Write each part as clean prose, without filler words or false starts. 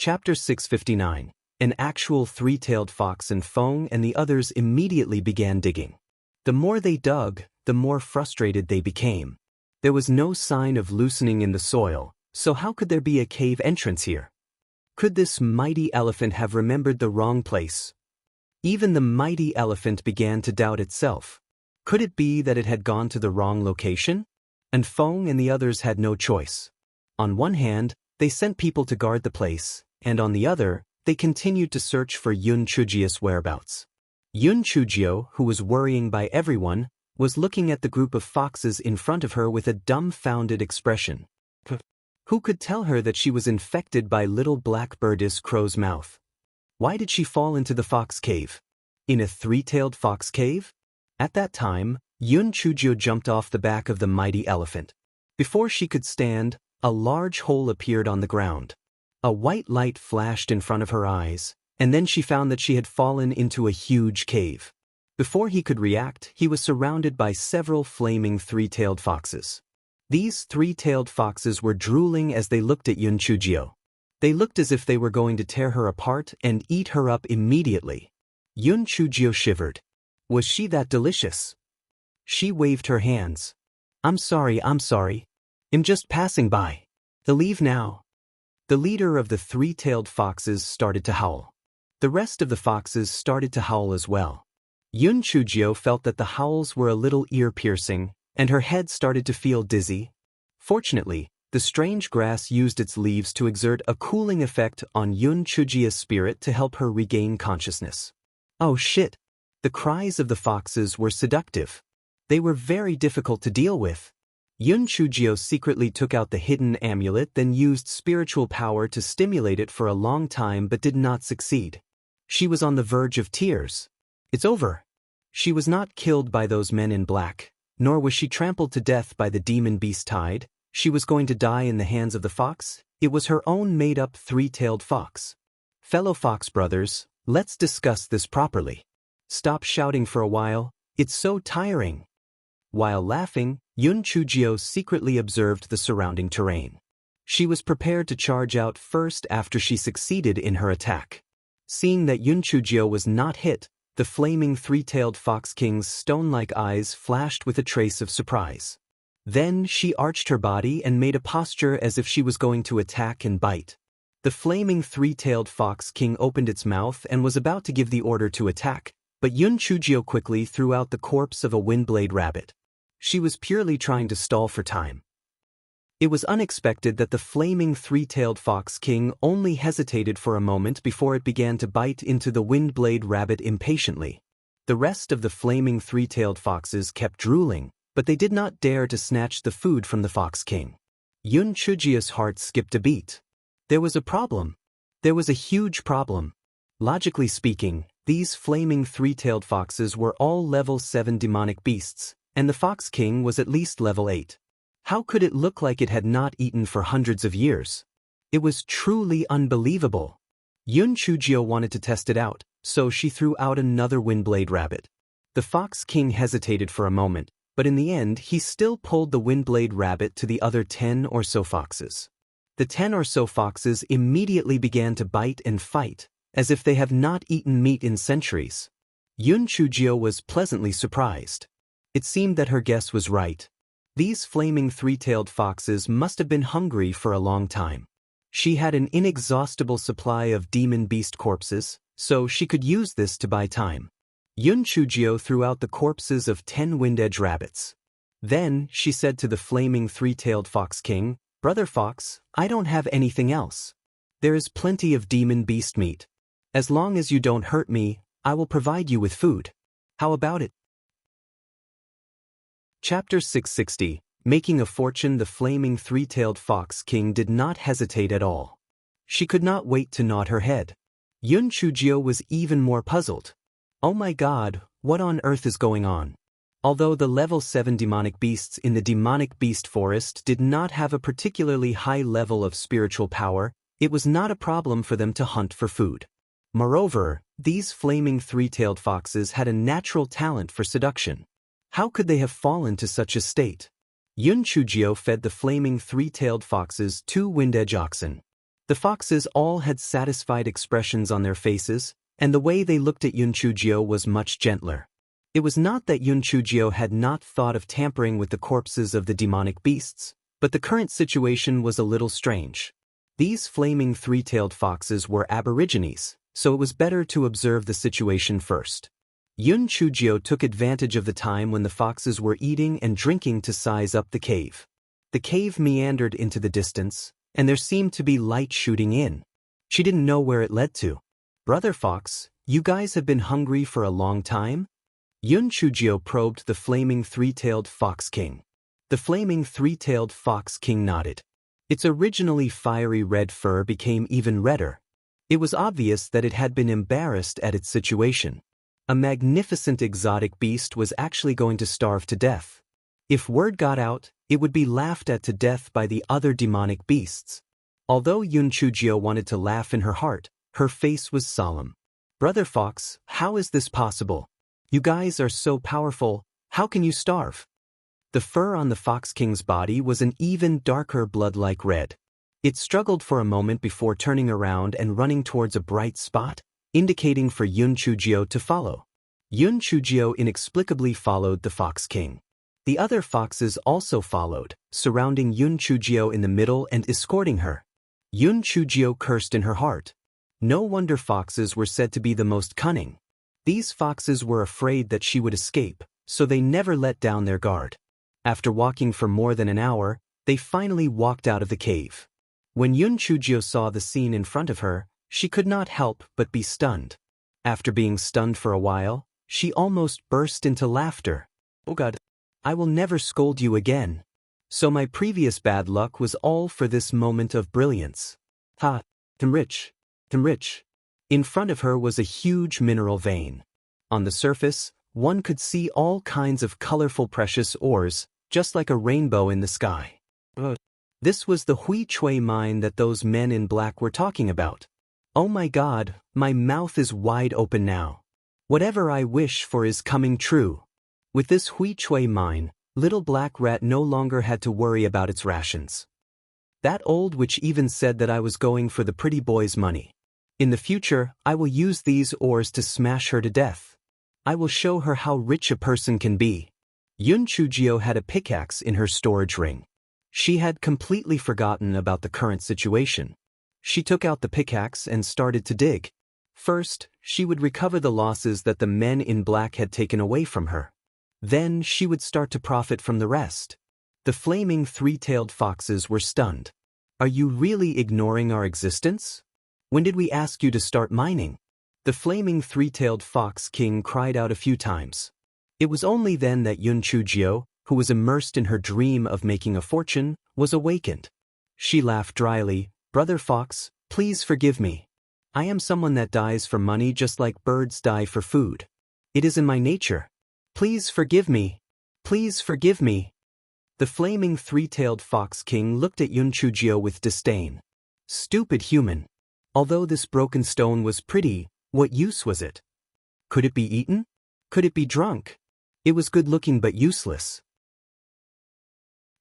Chapter 659. An actual three-tailed fox and Feng and the others immediately began digging. The more they dug, the more frustrated they became. There was no sign of loosening in the soil, so how could there be a cave entrance here? Could this mighty elephant have remembered the wrong place? Even the mighty elephant began to doubt itself. Could it be that it had gone to the wrong location? And Feng and the others had no choice. On one hand, they sent people to guard the place, and on the other, they continued to search for Yun Chujio's whereabouts. Yun Chujio, who was worrying by everyone, was looking at the group of foxes in front of her with a dumbfounded expression. Who could tell her that she was infected by little blackbird's crow's mouth? Why did she fall into the fox cave? In a three-tailed fox cave? At that time, Yun Chujio jumped off the back of the mighty elephant. Before she could stand, a large hole appeared on the ground. A white light flashed in front of her eyes, and then she found that she had fallen into a huge cave. Before he could react, he was surrounded by several flaming three-tailed foxes. These three-tailed foxes were drooling as they looked at Yun Chujio. They looked as if they were going to tear her apart and eat her up immediately. Yun Chujio shivered. Was she that delicious? She waved her hands. I'm sorry. I'm just passing by. To leave now. The leader of the three-tailed foxes started to howl. The rest of the foxes started to howl as well. Yun Chujio felt that the howls were a little ear-piercing, and her head started to feel dizzy. Fortunately, the strange grass used its leaves to exert a cooling effect on Yun Chujio's spirit to help her regain consciousness. Oh shit! The cries of the foxes were seductive. They were very difficult to deal with. Yun Chujio secretly took out the hidden amulet, then used spiritual power to stimulate it for a long time but did not succeed. She was on the verge of tears. It's over. She was not killed by those men in black, nor was she trampled to death by the demon beast Tide. She was going to die in the hands of the fox. It was her own made-up three-tailed fox. Fellow fox brothers, let's discuss this properly. Stop shouting for a while. It's so tiring. While laughing, Yun Chujio secretly observed the surrounding terrain. She was prepared to charge out first after she succeeded in her attack. Seeing that Yun Chujio was not hit, the flaming three-tailed fox king's stone-like eyes flashed with a trace of surprise. Then she arched her body and made a posture as if she was going to attack and bite. The flaming three-tailed fox king opened its mouth and was about to give the order to attack, but Yun Chujio quickly threw out the corpse of a windblade rabbit. She was purely trying to stall for time. It was unexpected that the flaming three-tailed fox king only hesitated for a moment before it began to bite into the windblade rabbit impatiently. The rest of the flaming three-tailed foxes kept drooling, but they did not dare to snatch the food from the fox king. Yun Chujio's heart skipped a beat. There was a problem. There was a huge problem. Logically speaking, these flaming three-tailed foxes were all level 7 demonic beasts, and the Fox King was at least level 8. How could it look like it had not eaten for hundreds of years? It was truly unbelievable. Yun Chujio wanted to test it out, so she threw out another windblade rabbit. The Fox King hesitated for a moment, but in the end he still pulled the windblade rabbit to the other 10 or so foxes. The 10 or so foxes immediately began to bite and fight, as if they have not eaten meat in centuries. Yun Chujio was pleasantly surprised. It seemed that her guess was right. These flaming three-tailed foxes must have been hungry for a long time. She had an inexhaustible supply of demon beast corpses, so she could use this to buy time. Yun Chujio threw out the corpses of 10 wind-edge rabbits. Then she said to the flaming three-tailed fox king, "Brother Fox, I don't have anything else. There is plenty of demon beast meat. As long as you don't hurt me, I will provide you with food. How about it?" Chapter 660. Making a fortune. The flaming three-tailed fox king did not hesitate at all. She could not wait to nod her head. Yun Chujio was even more puzzled. Oh my god, what on earth is going on? Although the level 7 demonic beasts in the demonic beast forest did not have a particularly high level of spiritual power, it was not a problem for them to hunt for food. Moreover, these flaming three-tailed foxes had a natural talent for seduction. How could they have fallen to such a state? Yun Chujio fed the flaming three-tailed foxes 2 wind-edge oxen. The foxes all had satisfied expressions on their faces, and the way they looked at Yunchujio was much gentler. It was not that Yunchujio had not thought of tampering with the corpses of the demonic beasts, but the current situation was a little strange. These flaming three-tailed foxes were aborigines, so it was better to observe the situation first. Yunchujio took advantage of the time when the foxes were eating and drinking to size up the cave. The cave meandered into the distance, and there seemed to be light shooting in. She didn't know where it led to. "Brother Fox, you guys have been hungry for a long time?" Yunchujio probed the flaming three-tailed fox king. The flaming three-tailed fox king nodded. Its originally fiery red fur became even redder. It was obvious that it had been embarrassed at its situation. A magnificent exotic beast was actually going to starve to death. If word got out, it would be laughed at to death by the other demonic beasts. Although Yunchujio wanted to laugh in her heart, her face was solemn. "Brother Fox, how is this possible? You guys are so powerful, how can you starve?" The fur on the Fox King's body was an even darker blood-like red. It struggled for a moment before turning around and running towards a bright spot, indicating for Yunchujio to follow. Yunchujio inexplicably followed the Fox King. The other foxes also followed, surrounding Yunchujio in the middle and escorting her. Yunchujio cursed in her heart. No wonder foxes were said to be the most cunning. These foxes were afraid that she would escape, so they never let down their guard. After walking for more than an hour, they finally walked out of the cave. When Yunchujio saw the scene in front of her, she could not help but be stunned. After being stunned for a while, she almost burst into laughter. "Oh God, I will never scold you again. So my previous bad luck was all for this moment of brilliance. Ha, I'm rich. I'm rich." In front of her was a huge mineral vein. On the surface, one could see all kinds of colorful precious ores, just like a rainbow in the sky. This was the Hui Chui mine that those men in black were talking about. Oh my God, my mouth is wide open now. Whatever I wish for is coming true. With this Hui Chui mine, Little Black Rat no longer had to worry about its rations. That old witch even said that I was going for the pretty boy's money. In the future, I will use these ores to smash her to death. I will show her how rich a person can be. Yunchujio had a pickaxe in her storage ring. She had completely forgotten about the current situation. She took out the pickaxe and started to dig. First, she would recover the losses that the men in black had taken away from her. Then she would start to profit from the rest. The flaming three-tailed foxes were stunned. "Are you really ignoring our existence? When did we ask you to start mining?" The flaming three-tailed fox king cried out a few times. It was only then that Yunchujio, who was immersed in her dream of making a fortune, was awakened. She laughed dryly. "Brother Fox, please forgive me. I am someone that dies for money just like birds die for food. It is in my nature. Please forgive me. Please forgive me." The flaming three-tailed fox king looked at Yunchujio with disdain. "Stupid human. Although this broken stone was pretty, what use was it? Could it be eaten? Could it be drunk? It was good-looking but useless."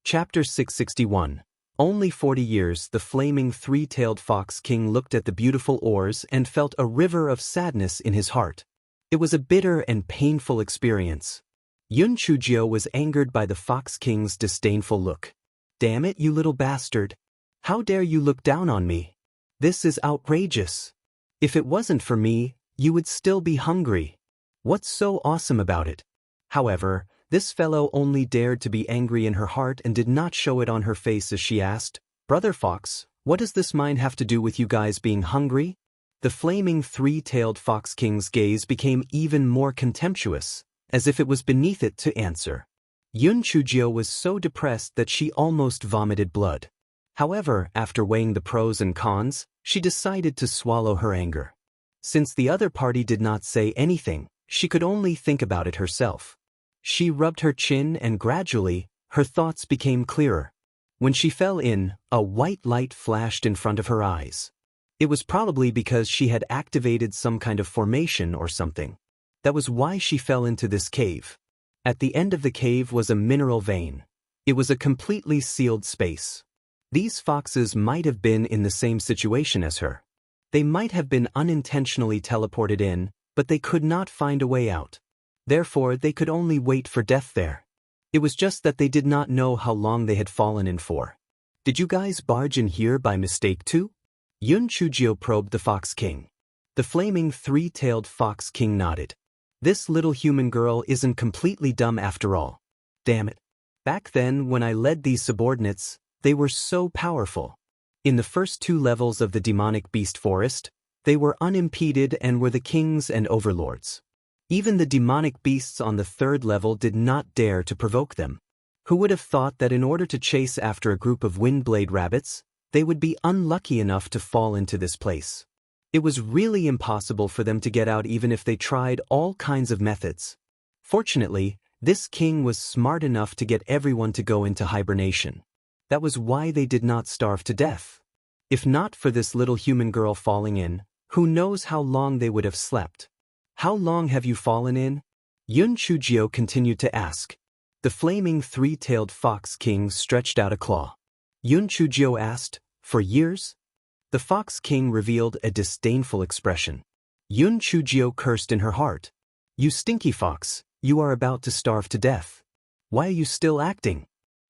Chapter 661. Only 40 years. The flaming three-tailed fox king looked at the beautiful ores and felt a river of sadness in his heart. It was a bitter and painful experience. Yunchujio was angered by the fox king's disdainful look. "Damn it, you little bastard. How dare you look down on me? This is outrageous. If it wasn't for me, you would still be hungry. What's so awesome about it?" However, this fellow only dared to be angry in her heart and did not show it on her face as she asked, "Brother Fox, what does this mine have to do with you guys being hungry?" The flaming three-tailed fox king's gaze became even more contemptuous, as if it was beneath it to answer. Yunchujio was so depressed that she almost vomited blood. However, after weighing the pros and cons, she decided to swallow her anger. Since the other party did not say anything, she could only think about it herself. She rubbed her chin and gradually, her thoughts became clearer. When she fell in, a white light flashed in front of her eyes. It was probably because she had activated some kind of formation or something. That was why she fell into this cave. At the end of the cave was a mineral vein. It was a completely sealed space. These foxes might have been in the same situation as her. They might have been unintentionally teleported in, but they could not find a way out. Therefore, they could only wait for death there. It was just that they did not know how long they had fallen in for. Did you guys barge in here by mistake too? Yun Chujio probed the Fox King. The flaming three-tailed Fox King nodded. This little human girl isn't completely dumb after all. Damn it. Back then, when I led these subordinates, they were so powerful. In the first 2 levels of the demonic beast forest, they were unimpeded and were the kings and overlords. Even the demonic beasts on the 3rd level did not dare to provoke them. Who would have thought that in order to chase after a group of windblade rabbits, they would be unlucky enough to fall into this place? It was really impossible for them to get out even if they tried all kinds of methods. Fortunately, this king was smart enough to get everyone to go into hibernation. That was why they did not starve to death. If not for this little human girl falling in, who knows how long they would have slept. How long have you fallen in? Yun Chujio continued to ask. The flaming three-tailed Fox King stretched out a claw. Yun Chujio asked, for years? The Fox King revealed a disdainful expression. Yun Chujio cursed in her heart. You stinky fox, you are about to starve to death. Why are you still acting?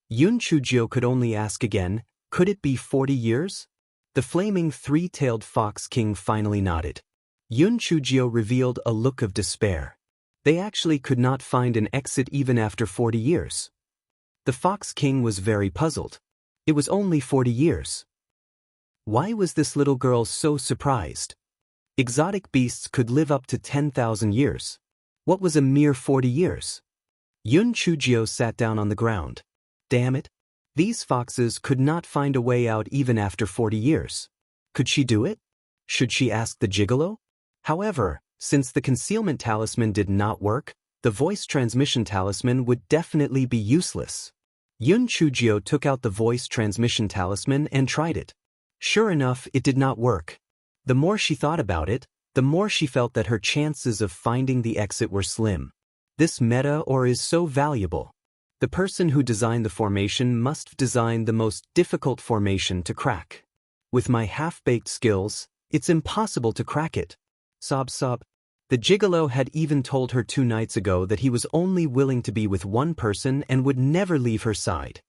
Yun Chujio could only ask again, could it be 40 years? The flaming three-tailed Fox King finally nodded. Yun Chujio revealed a look of despair. They actually could not find an exit even after 40 years. The Fox King was very puzzled. It was only 40 years. Why was this little girl so surprised? Exotic beasts could live up to 10,000 years. What was a mere 40 years? Yun Chujio sat down on the ground. Damn it. These foxes could not find a way out even after 40 years. Could she do it? Should she ask the gigolo? However, since the concealment talisman did not work, the voice transmission talisman would definitely be useless. Yun Chujio took out the voice transmission talisman and tried it. Sure enough, it did not work. The more she thought about it, the more she felt that her chances of finding the exit were slim. This meta ore is so valuable. The person who designed the formation must have designed the most difficult formation to crack. With my half-baked skills, it's impossible to crack it. Sob sob. The gigolo had even told her 2 nights ago that he was only willing to be with one person and would never leave her side.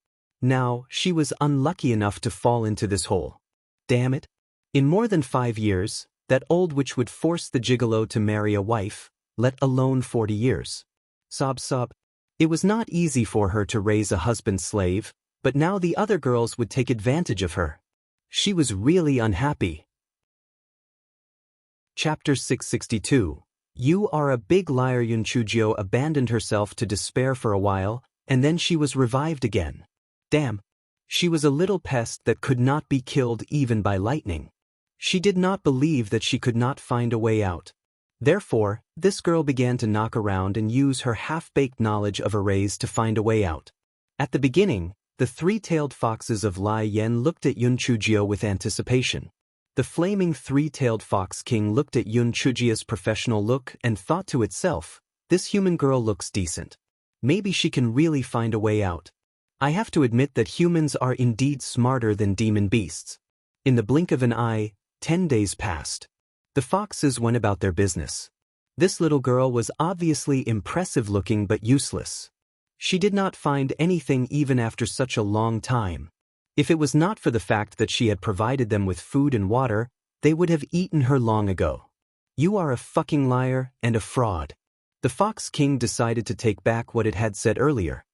Now, she was unlucky enough to fall into this hole. Damn it. In more than 5 years, that old witch would force the gigolo to marry a wife, let alone 40 years. Sob sob. It was not easy for her to raise a husband-slave, but now the other girls would take advantage of her. She was really unhappy. Chapter 662. You are a big liar. Yun Chujio abandoned herself to despair for a while, and then she was revived again. Damn. She was a little pest that could not be killed even by lightning. She did not believe that she could not find a way out. Therefore, this girl began to knock around and use her half-baked knowledge of arrays to find a way out. At the beginning, the three-tailed foxes of Lai Yen looked at Yun Chujio with anticipation. The flaming three-tailed Fox King looked at Yun Chujio's professional look and thought to itself, this human girl looks decent. Maybe she can really find a way out. I have to admit that humans are indeed smarter than demon beasts. In the blink of an eye, 10 days passed. The foxes went about their business. This little girl was obviously impressive-looking but useless. She did not find anything even after such a long time. If it was not for the fact that she had provided them with food and water, they would have eaten her long ago. You are a fucking liar and a fraud. The Fox King decided to take back what it had said earlier.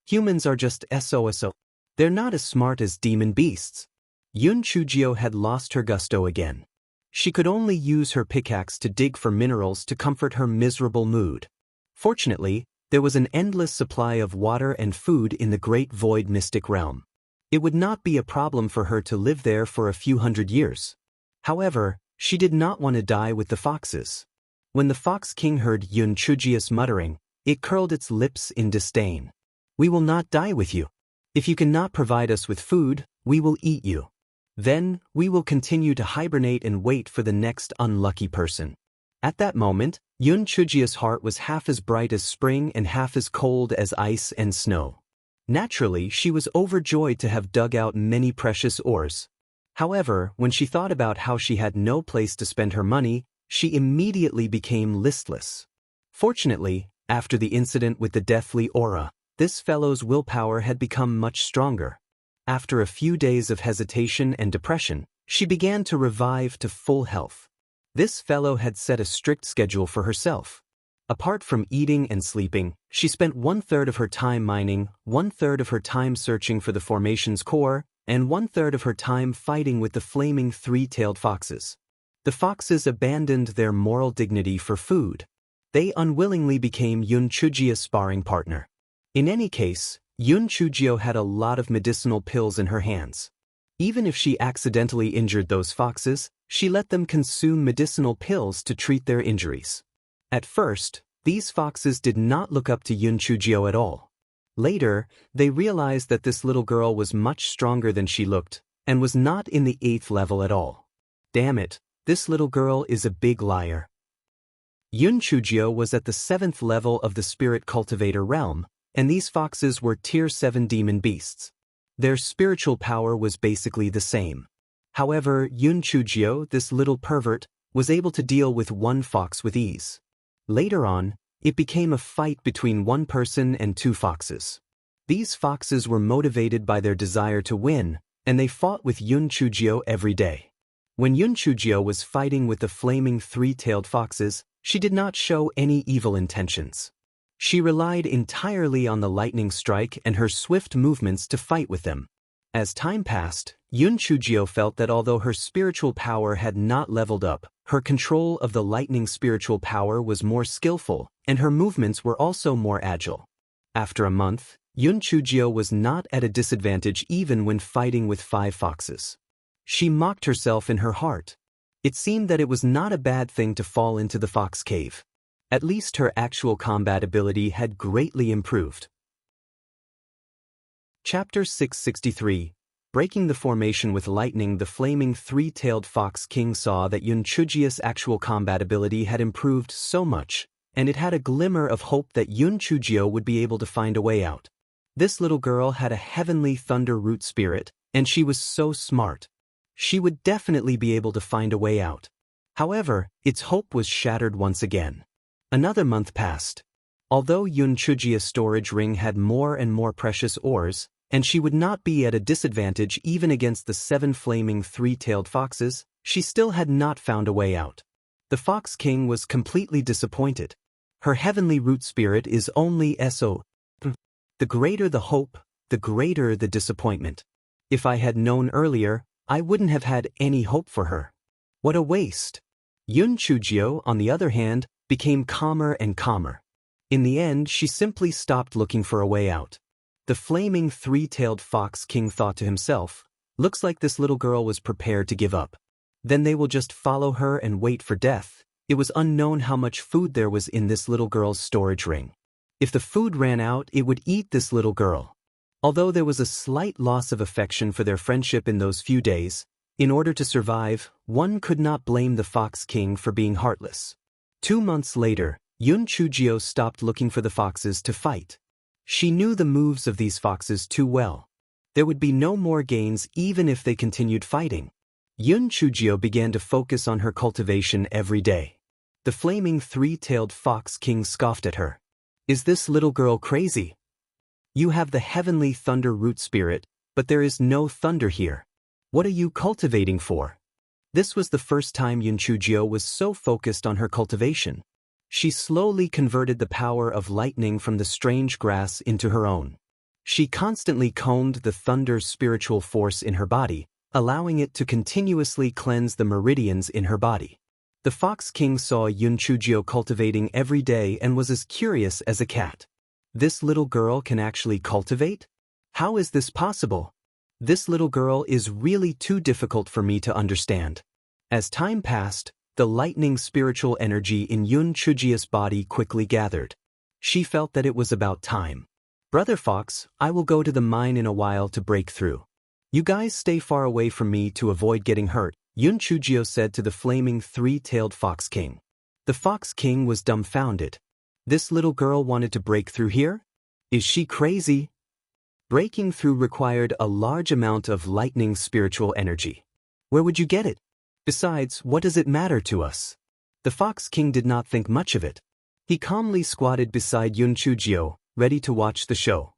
Humans are just SOSO. They're not as smart as demon beasts. Yun Chujio had lost her gusto again. She could only use her pickaxe to dig for minerals to comfort her miserable mood. Fortunately, there was an endless supply of water and food in the Great Void Mystic Realm. It would not be a problem for her to live there for a few hundred years. However, she did not want to die with the foxes. When the Fox King heard Yun Chujio's muttering, it curled its lips in disdain. We will not die with you. If you cannot provide us with food, we will eat you. Then, we will continue to hibernate and wait for the next unlucky person. At that moment, Yun Chujio's heart was half as bright as spring and half as cold as ice and snow. Naturally, she was overjoyed to have dug out many precious ores. However, when she thought about how she had no place to spend her money, she immediately became listless. Fortunately, after the incident with the deathly aura, this fellow's willpower had become much stronger. After a few days of hesitation and depression, she began to revive to full health. This fellow had set a strict schedule for herself. Apart from eating and sleeping, she spent 1/3 of her time mining, 1/3 of her time searching for the formation's core, and 1/3 of her time fighting with the flaming three-tailed foxes. The foxes abandoned their moral dignity for food. They unwillingly became Yun Chujio's sparring partner. In any case, Yun Chujio had a lot of medicinal pills in her hands. Even if she accidentally injured those foxes, she let them consume medicinal pills to treat their injuries. At first, these foxes did not look up to Yun Chujio at all. Later, they realized that this little girl was much stronger than she looked, and was not in the 8th level at all. Damn it, this little girl is a big liar. Yun Chujio was at the 7th level of the Spirit Cultivator realm, and these foxes were Tier 7 demon beasts. Their spiritual power was basically the same. However, Yun Chujio, this little pervert, was able to deal with one fox with ease. Later on, it became a fight between one person and two foxes. These foxes were motivated by their desire to win, and they fought with Yun Chujio every day. When Yun Chujio was fighting with the flaming three-tailed foxes, she did not show any evil intentions. She relied entirely on the lightning strike and her swift movements to fight with them. As time passed, Yun Chujio felt that although her spiritual power had not leveled up, her control of the lightning spiritual power was more skillful, and her movements were also more agile. After a month, Yun Chujio was not at a disadvantage even when fighting with 5 foxes. She mocked herself in her heart. It seemed that it was not a bad thing to fall into the fox cave. At least her actual combat ability had greatly improved. Chapter 663. Breaking the formation with lightning. The flaming three-tailed fox king saw that Yun Chujio's actual combat ability had improved so much, and it had a glimmer of hope that Yun Chujio would be able to find a way out. This little girl had a heavenly thunder root spirit, and she was so smart. She would definitely be able to find a way out. However, its hope was shattered once again. Another month passed. Although Yun Chujio's storage ring had more and more precious ores, and she would not be at a disadvantage even against the 7 flaming three-tailed foxes, she still had not found a way out. The Fox King was completely disappointed. Her heavenly root spirit is only SO. The greater the hope, the greater the disappointment. If I had known earlier, I wouldn't have had any hope for her. What a waste. Yun Chujio, on the other hand, became calmer and calmer. In the end, she simply stopped looking for a way out. The flaming three-tailed fox king thought to himself, looks like this little girl was prepared to give up. Then they will just follow her and wait for death. It was unknown how much food there was in this little girl's storage ring. If the food ran out, it would eat this little girl. Although there was a slight loss of affection for their friendship in those few days, in order to survive, one could not blame the Fox King for being heartless. 2 months later, Yun Chujio stopped looking for the foxes to fight. She knew the moves of these foxes too well. There would be no more gains even if they continued fighting. Yun Chujio began to focus on her cultivation every day. The flaming three-tailed fox king scoffed at her. Is this little girl crazy? You have the heavenly thunder root spirit, but there is no thunder here. What are you cultivating for? This was the first time Yun Chujio was so focused on her cultivation. She slowly converted the power of lightning from the strange grass into her own. She constantly combed the thunder's spiritual force in her body, allowing it to continuously cleanse the meridians in her body. The Fox King saw Yun Chujio cultivating every day and was as curious as a cat. This little girl can actually cultivate? How is this possible? This little girl is really too difficult for me to understand. As time passed, the lightning spiritual energy in Yun Chujio's body quickly gathered. She felt that it was about time. Brother Fox, I will go to the mine in a while to break through. You guys stay far away from me to avoid getting hurt, Yun Chujio said to the flaming three-tailed Fox King. The Fox King was dumbfounded. This little girl wanted to break through here? Is she crazy? Breaking through required a large amount of lightning spiritual energy. Where would you get it? Besides, what does it matter to us? The Fox King did not think much of it. He calmly squatted beside Yun Chujio, ready to watch the show.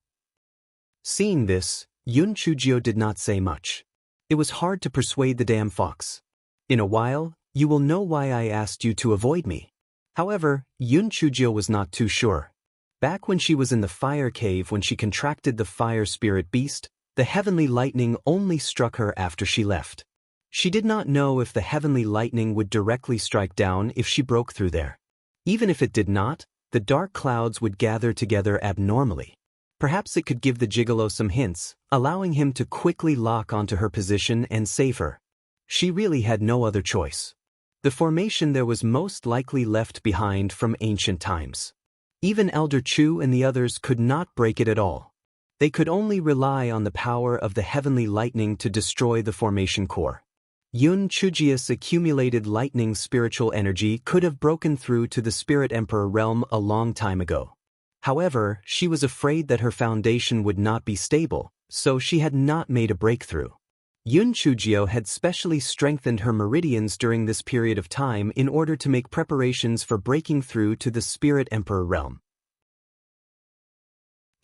Seeing this, Yun Chujio did not say much. It was hard to persuade the damn fox. In a while, you will know why I asked you to avoid me. However, Yun Chujio was not too sure. Back when she was in the fire cave when she contracted the fire spirit beast, the heavenly lightning only struck her after she left. She did not know if the heavenly lightning would directly strike down if she broke through there. Even if it did not, the dark clouds would gather together abnormally. Perhaps it could give the gigolo some hints, allowing him to quickly lock onto her position and save her. She really had no other choice. The formation there was most likely left behind from ancient times. Even Elder Chu and the others could not break it at all. They could only rely on the power of the heavenly lightning to destroy the formation core. Yun Chujia's accumulated lightning spiritual energy could have broken through to the Spirit Emperor realm a long time ago. However, she was afraid that her foundation would not be stable, so she had not made a breakthrough. Yun Chujio had specially strengthened her meridians during this period of time in order to make preparations for breaking through to the Spirit Emperor realm.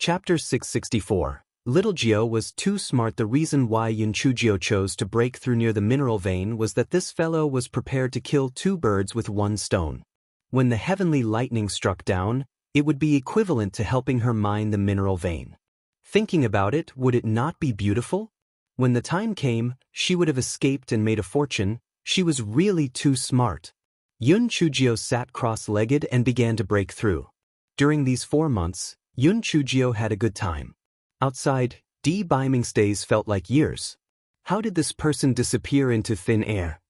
Chapter 664. Little Gio was too smart. The reason why Yun Chujio chose to break through near the mineral vein was that this fellow was prepared to kill two birds with one stone. When the heavenly lightning struck down, it would be equivalent to helping her mine the mineral vein. Thinking about it, would it not be beautiful? When the time came, she would have escaped and made a fortune. She was really too smart. Yun Chujio sat cross-legged and began to break through. During these 4 months, Yun Chujio had a good time. Outside, Di Biming's days felt like years. How did this person disappear into thin air?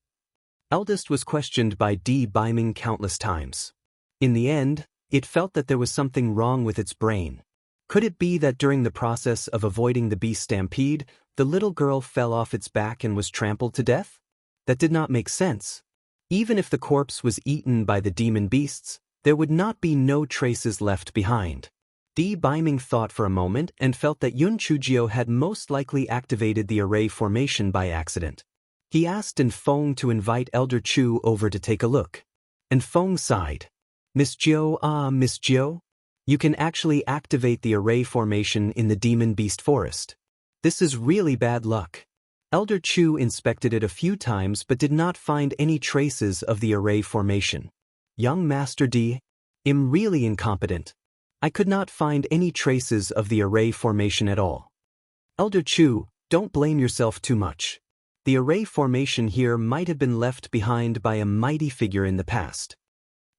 Eldest was questioned by Di Biming countless times. In the end, it felt that there was something wrong with its brain. Could it be that during the process of avoiding the beast stampede, the little girl fell off its back and was trampled to death? That did not make sense. Even if the corpse was eaten by the demon beasts, there would not be no traces left behind. Di Biming thought for a moment and felt that Yun Chujio had most likely activated the array formation by accident. He asked Feng to invite Elder Chu over to take a look. Feng sighed. Miss Gio, you can actually activate the array formation in the demon beast forest. This is really bad luck. Elder Chu inspected it a few times but did not find any traces of the array formation. Young Master D, I'm really incompetent. I could not find any traces of the array formation at all. Elder Chu, don't blame yourself too much. The array formation here might have been left behind by a mighty figure in the past.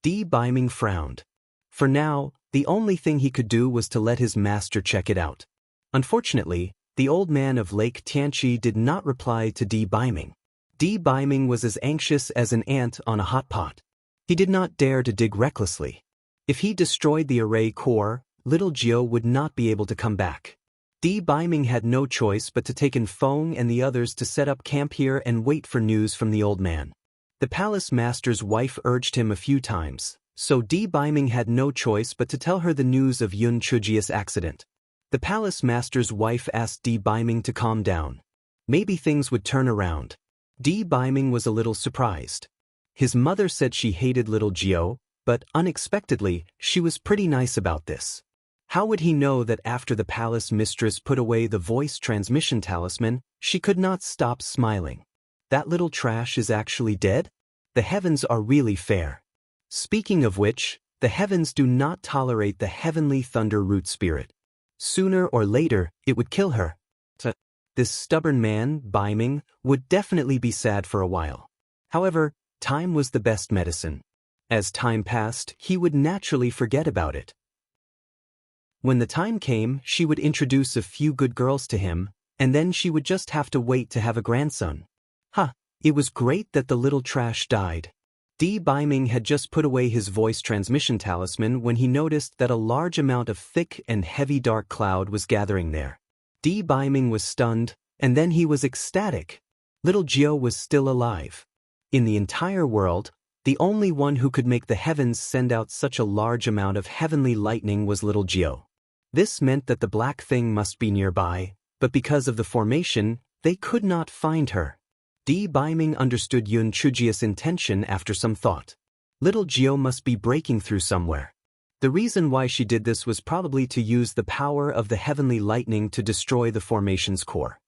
Di Biming frowned. For now, the only thing he could do was to let his master check it out. Unfortunately, the old man of Lake Tianqi did not reply to Di Biming. Di Biming was as anxious as an ant on a hot pot. He did not dare to dig recklessly. If he destroyed the array core, little Gio would not be able to come back. Di Biming had no choice but to take Feng and the others to set up camp here and wait for news from the old man. The palace master's wife urged him a few times, so Di Biming had no choice but to tell her the news of Yun Chujio's accident. The palace master's wife asked Di Biming to calm down. Maybe things would turn around. Di Biming was a little surprised. His mother said she hated little Gio, but unexpectedly, she was pretty nice about this. How would he know that after the palace mistress put away the voice transmission talisman, she could not stop smiling? That little trash is actually dead? The heavens are really fair. Speaking of which, the heavens do not tolerate the heavenly thunder root spirit. Sooner or later, it would kill her. This stubborn man, Biming, would definitely be sad for a while. However, time was the best medicine. As time passed, he would naturally forget about it. When the time came, she would introduce a few good girls to him, and then she would just have to wait to have a grandson. It was great that the little trash died. Di Biming had just put away his voice transmission talisman when he noticed that a large amount of thick and heavy dark cloud was gathering there. Di Biming was stunned, and then he was ecstatic. Little Gio was still alive. In the entire world, the only one who could make the heavens send out such a large amount of heavenly lightning was little Gio. This meant that the black thing must be nearby, but because of the formation, they could not find her. Di Baiming understood Yun Chujia's intention after some thought. Little Jiao must be breaking through somewhere. The reason why she did this was probably to use the power of the heavenly lightning to destroy the formation's core.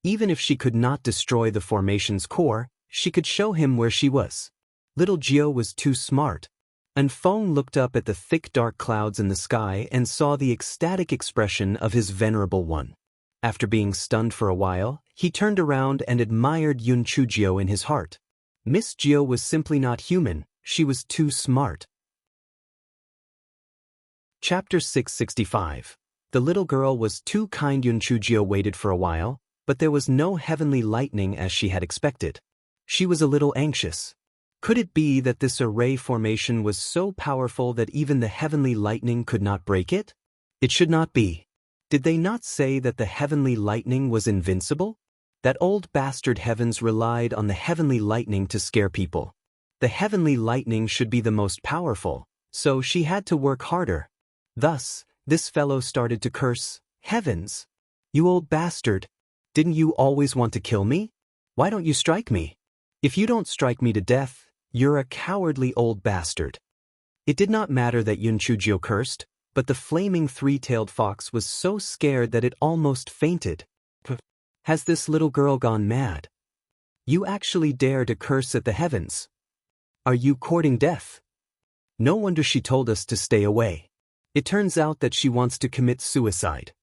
Even if she could not destroy the formation's core, she could show him where she was. Little Jiao was too smart. And Feng looked up at the thick dark clouds in the sky and saw the ecstatic expression of his venerable one. After being stunned for a while, he turned around and admired Yun Chujiao in his heart. Miss Jiao was simply not human, she was too smart. Chapter 665. The little girl was too kind. Yun Chujiao waited for a while, but there was no heavenly lightning as she had expected. She was a little anxious. Could it be that this array formation was so powerful that even the heavenly lightning could not break it? It should not be. Did they not say that the heavenly lightning was invincible? That old bastard Heavens relied on the heavenly lightning to scare people. The heavenly lightning should be the most powerful, so she had to work harder. Thus, this fellow started to curse, "Heavens! You old bastard! Didn't you always want to kill me? Why don't you strike me? If you don't strike me to death, you're a cowardly old bastard." It did not matter that Yun Chujiao cursed, but the flaming three-tailed fox was so scared that it almost fainted. Has this little girl gone mad? You actually dare to curse at the heavens? Are you courting death? No wonder she told us to stay away. It turns out that she wants to commit suicide.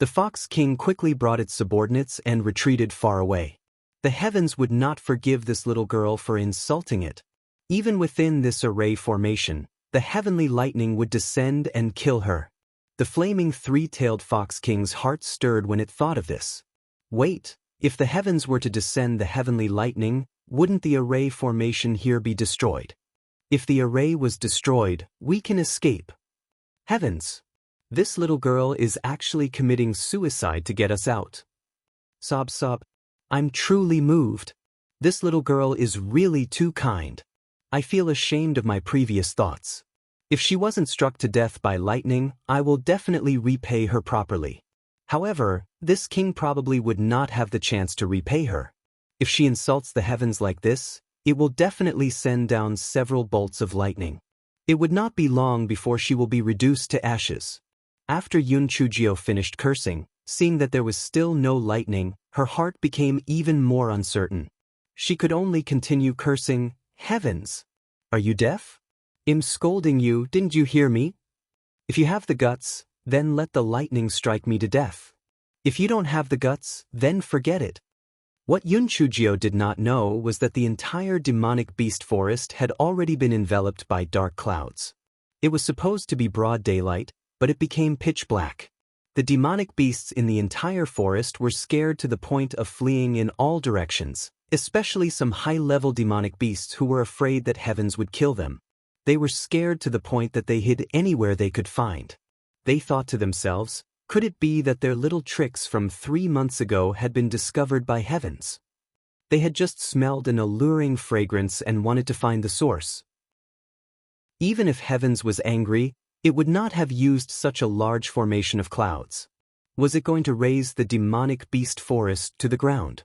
The Fox King quickly brought its subordinates and retreated far away. The heavens would not forgive this little girl for insulting it. Even within this array formation, the heavenly lightning would descend and kill her. The flaming three-tailed Fox King's heart stirred when it thought of this. Wait, if the heavens were to descend the heavenly lightning, wouldn't the array formation here be destroyed? If the array was destroyed, we can escape. Heavens! This little girl is actually committing suicide to get us out. Sob sob. I'm truly moved. This little girl is really too kind. I feel ashamed of my previous thoughts. If she wasn't struck to death by lightning, I will definitely repay her properly. However, this king probably would not have the chance to repay her. If she insults the heavens like this, it will definitely send down several bolts of lightning. It would not be long before she will be reduced to ashes. After Yun Chujiao finished cursing, seeing that there was still no lightning, her heart became even more uncertain. She could only continue cursing, "Heavens! Are you deaf? I'm scolding you, didn't you hear me? If you have the guts, then let the lightning strike me to death. If you don't have the guts, then forget it." What Yun Chujiao did not know was that the entire demonic beast forest had already been enveloped by dark clouds. It was supposed to be broad daylight, but it became pitch black. The demonic beasts in the entire forest were scared to the point of fleeing in all directions, especially some high-level demonic beasts who were afraid that heavens would kill them. They were scared to the point that they hid anywhere they could find. They thought to themselves, could it be that their little tricks from 3 months ago had been discovered by heavens? They had just smelled an alluring fragrance and wanted to find the source. Even if heavens was angry, it would not have used such a large formation of clouds. Was it going to raise the demonic beast forest to the ground?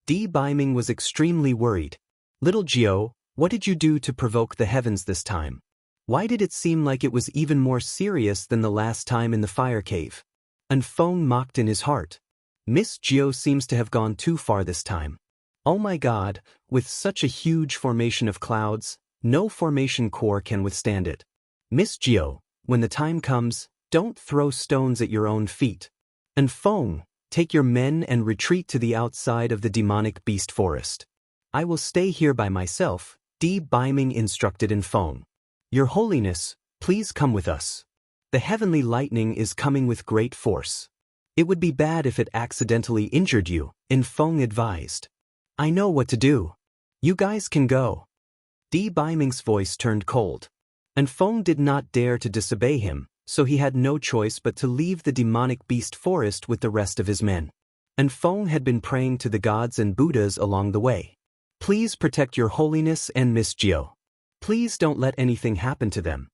Di Baiming was extremely worried. "Little Jiao, what did you do to provoke the heavens this time? Why did it seem like it was even more serious than the last time in the fire cave?" And Feng mocked in his heart. Miss Jiao seems to have gone too far this time. Oh my god, with such a huge formation of clouds, no formation core can withstand it. Miss Jiao, when the time comes, don't throw stones at your own feet. And Feng, take your men and retreat to the outside of the demonic beast forest. I will stay here by myself, Di Baiming instructed in Feng. Your Holiness, please come with us. The heavenly lightning is coming with great force. It would be bad if it accidentally injured you, in Feng advised. I know what to do. You guys can go. Di Baiming's voice turned cold. And Feng did not dare to disobey him, so he had no choice but to leave the demonic beast forest with the rest of his men. And Feng had been praying to the gods and Buddhas along the way. Please protect your Holiness and Miss Jiao. Please don't let anything happen to them.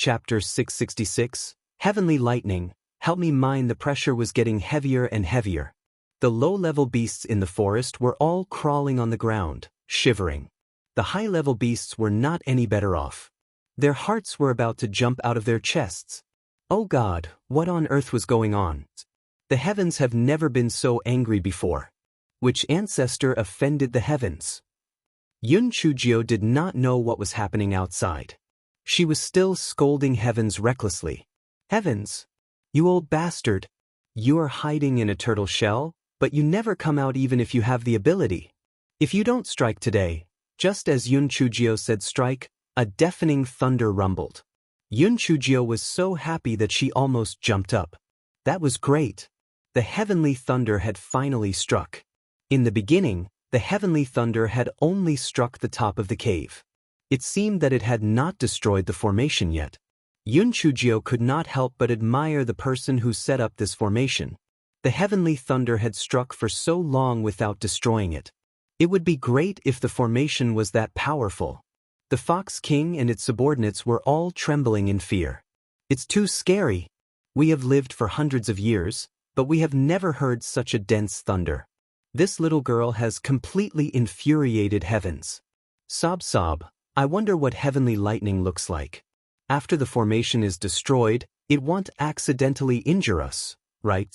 Chapter 666, Heavenly Lightning, help me mine. The pressure was getting heavier and heavier. The low-level beasts in the forest were all crawling on the ground, shivering. The high-level beasts were not any better off. Their hearts were about to jump out of their chests. Oh God, what on earth was going on? The heavens have never been so angry before. Which ancestor offended the heavens? Yun Chujio did not know what was happening outside. She was still scolding heavens recklessly. Heavens! You old bastard! You are hiding in a turtle shell, but you never come out even if you have the ability. If you don't strike today, just as Yun Chujio said strike, a deafening thunder rumbled. Yun Chujio was so happy that she almost jumped up. That was great. The heavenly thunder had finally struck. In the beginning, the heavenly thunder had only struck the top of the cave. It seemed that it had not destroyed the formation yet. Yun Chujio could not help but admire the person who set up this formation. The heavenly thunder had struck for so long without destroying it. It would be great if the formation was that powerful. The Fox King and its subordinates were all trembling in fear. It's too scary. We have lived for hundreds of years, but we have never heard such a dense thunder. This little girl has completely infuriated heavens. Sob sob, I wonder what heavenly lightning looks like. After the formation is destroyed, it won't accidentally injure us, right?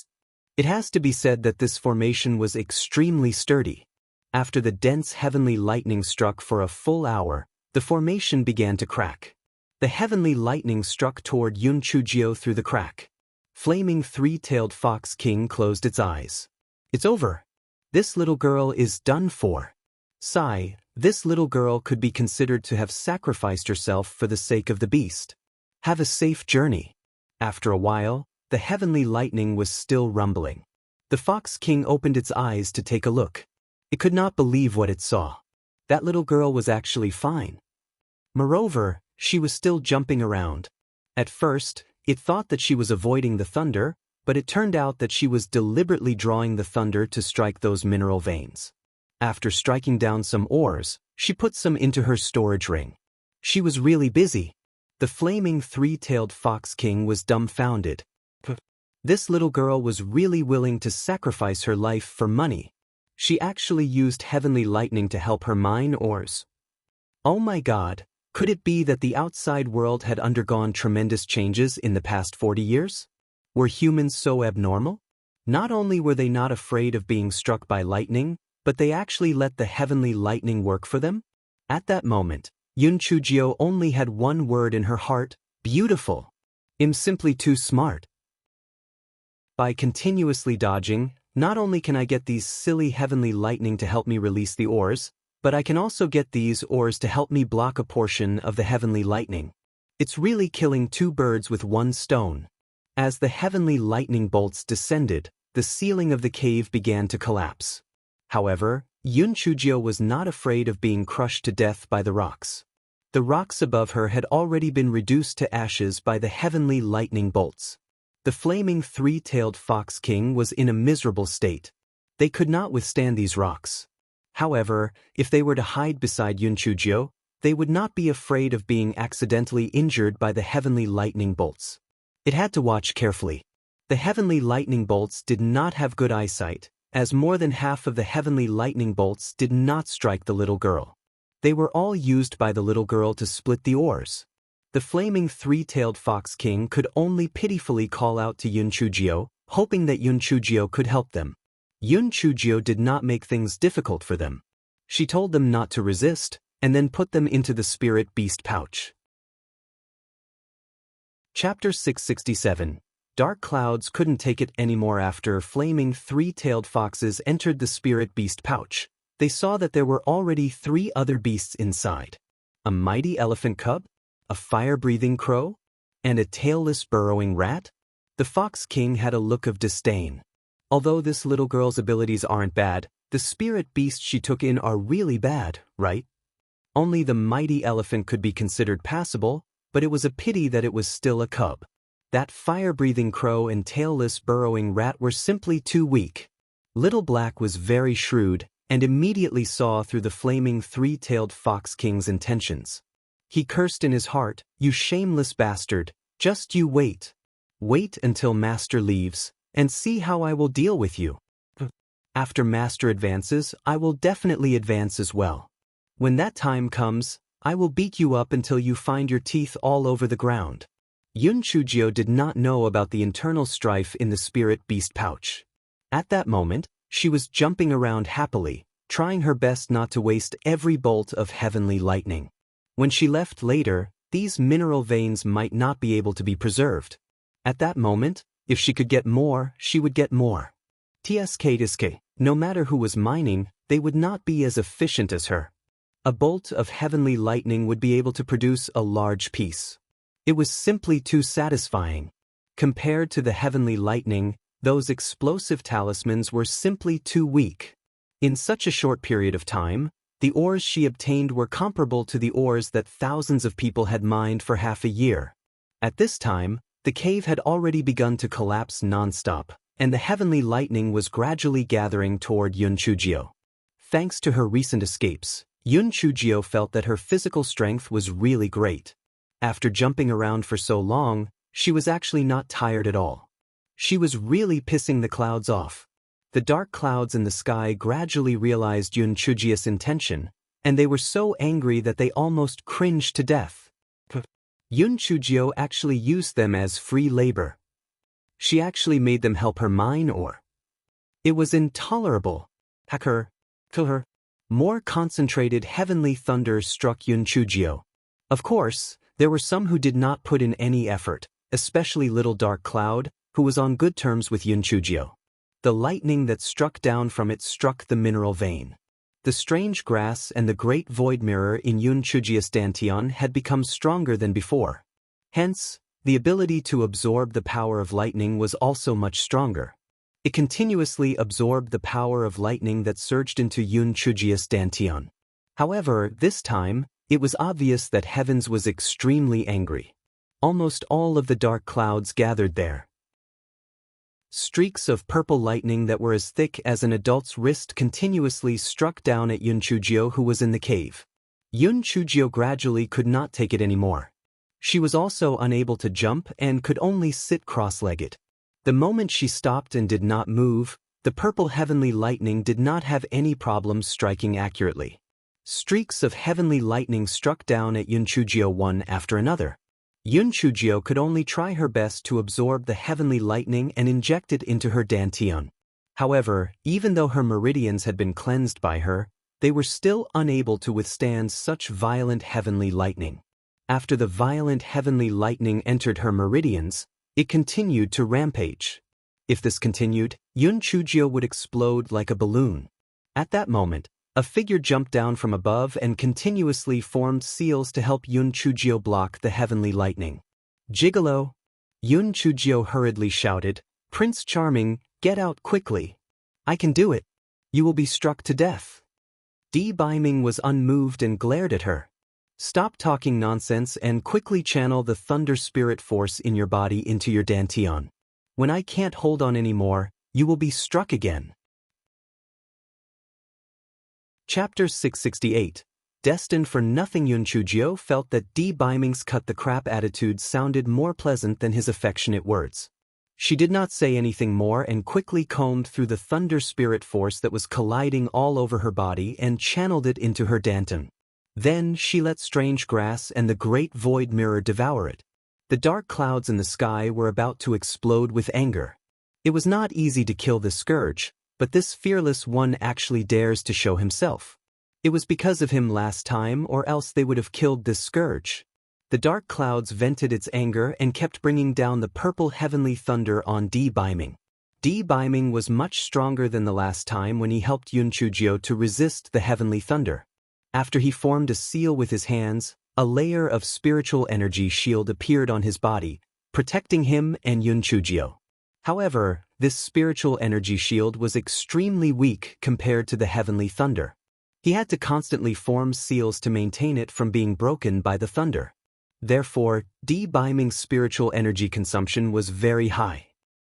It has to be said that this formation was extremely sturdy. After the dense heavenly lightning struck for a full hour, the formation began to crack. The heavenly lightning struck toward Yun Chujio through the crack. Flaming three-tailed Fox King closed its eyes. It's over. This little girl is done for. Sigh, this little girl could be considered to have sacrificed herself for the sake of the beast. Have a safe journey. After a while, the heavenly lightning was still rumbling. The Fox King opened its eyes to take a look. It could not believe what it saw. That little girl was actually fine. Moreover, she was still jumping around. At first, it thought that she was avoiding the thunder, but it turned out that she was deliberately drawing the thunder to strike those mineral veins. After striking down some ores, she put some into her storage ring. She was really busy. The flaming three-tailed Fox King was dumbfounded. This little girl was really willing to sacrifice her life for money. She actually used heavenly lightning to help her mine ores. Oh my God, could it be that the outside world had undergone tremendous changes in the past 40 years? Were humans so abnormal? Not only were they not afraid of being struck by lightning, but they actually let the heavenly lightning work for them? At that moment, Yun Chujio only had one word in her heart: beautiful. I'm simply too smart. By continuously dodging, not only can I get these silly heavenly lightning to help me release the ores, but I can also get these ores to help me block a portion of the heavenly lightning. It's really killing two birds with one stone. As the heavenly lightning bolts descended, the ceiling of the cave began to collapse. However, Yun Chujio was not afraid of being crushed to death by the rocks. The rocks above her had already been reduced to ashes by the heavenly lightning bolts. The flaming three-tailed Fox King was in a miserable state. They could not withstand these rocks. However, if they were to hide beside Yun Chujio, they would not be afraid of being accidentally injured by the heavenly lightning bolts. It had to watch carefully. The heavenly lightning bolts did not have good eyesight, as more than half of the heavenly lightning bolts did not strike the little girl. They were all used by the little girl to split the ores. The flaming three-tailed Fox King could only pitifully call out to Yun Chujio, hoping that Yun Chujio could help them. Yun Chujio did not make things difficult for them. She told them not to resist, and then put them into the spirit beast pouch. Chapter 667. Dark clouds couldn't take it anymore. After flaming three-tailed foxes entered the spirit beast pouch, they saw that there were already 3 other beasts inside. A mighty elephant cub, a fire-breathing crow, and a tailless burrowing rat. The Fox King had a look of disdain. Although this little girl's abilities aren't bad, the spirit beasts she took in are really bad, right? Only the mighty elephant could be considered passable, but it was a pity that it was still a cub. That fire-breathing crow and tailless burrowing rat were simply too weak. Little Black was very shrewd and immediately saw through the flaming three-tailed Fox King's intentions. He cursed in his heart, "You shameless bastard, just you wait. Wait until Master leaves, and see how I will deal with you. After Master advances, I will definitely advance as well. When that time comes, I will beat you up until you find your teeth all over the ground." Yun Chujio did not know about the internal strife in the spirit beast pouch. At that moment, she was jumping around happily, trying her best not to waste every bolt of heavenly lightning. When she left later, these mineral veins might not be able to be preserved. At that moment, if she could get more, she would get more. TSK, no matter who was mining, they would not be as efficient as her. A bolt of heavenly lightning would be able to produce a large piece. It was simply too satisfying. Compared to the heavenly lightning, those explosive talismans were simply too weak. In such a short period of time, the ores she obtained were comparable to the ores that thousands of people had mined for half a year. At this time, the cave had already begun to collapse non-stop, and the heavenly lightning was gradually gathering toward Yun Chujio. Thanks to her recent escapes, Yun Chujio felt that her physical strength was really great. After jumping around for so long, she was actually not tired at all. She was really pissing the clouds off. The dark clouds in the sky gradually realized Yun Chujio's intention, and they were so angry that they almost cringed to death. Yun Chujio actually used them as free labor. She actually made them help her mine ore. It was intolerable. Kill her. More concentrated heavenly thunder struck Yun Chujio. Of course, there were some who did not put in any effort, especially Little Dark Cloud, who was on good terms with Yun Chujio. The lightning that struck down from it struck the mineral vein. The strange grass and the great void mirror in Yun Chujio's dantian had become stronger than before. Hence, the ability to absorb the power of lightning was also much stronger. It continuously absorbed the power of lightning that surged into Yun Chujio's dantian. However, this time, it was obvious that Heavens was extremely angry. Almost all of the dark clouds gathered there. Streaks of purple lightning that were as thick as an adult's wrist continuously struck down at Yun Chujio, who was in the cave. Yun Chujio gradually could not take it anymore. She was also unable to jump and could only sit cross-legged. The moment she stopped and did not move, the purple heavenly lightning did not have any problems striking accurately. Streaks of heavenly lightning struck down at Yun Chujio one after another. Yun Chujio could only try her best to absorb the heavenly lightning and inject it into her dantian. However, even though her meridians had been cleansed by her, they were still unable to withstand such violent heavenly lightning. After the violent heavenly lightning entered her meridians, it continued to rampage. If this continued, Yun Chujio would explode like a balloon. At that moment, a figure jumped down from above and continuously formed seals to help Yun Chujio block the heavenly lightning. "Gigolo!" Yun Chujio hurriedly shouted, "Prince Charming, get out quickly. I can do it. You will be struck to death." Beiming was unmoved and glared at her. "Stop talking nonsense and quickly channel the thunder spirit force in your body into your dantian. When I can't hold on anymore, you will be struck again." Chapter 668. Destined for nothing. Yun Chujio felt that Beiming's cut-the-crap attitude sounded more pleasant than his affectionate words. She did not say anything more and quickly combed through the thunder spirit force that was colliding all over her body and channeled it into her dantian. Then she let strange grass and the great void mirror devour it. The dark clouds in the sky were about to explode with anger. It was not easy to kill this scourge, but this fearless one actually dares to show himself. It was because of him last time, or else they would have killed this scourge. The dark clouds vented its anger and kept bringing down the purple heavenly thunder on Beiming. Beiming was much stronger than the last time when he helped Yun Chujio to resist the heavenly thunder. After he formed a seal with his hands, a layer of spiritual energy shield appeared on his body, protecting him and Yun Chujio. However, this spiritual energy shield was extremely weak compared to the heavenly thunder. He had to constantly form seals to maintain it from being broken by the thunder. Therefore, Beiming's spiritual energy consumption was very high.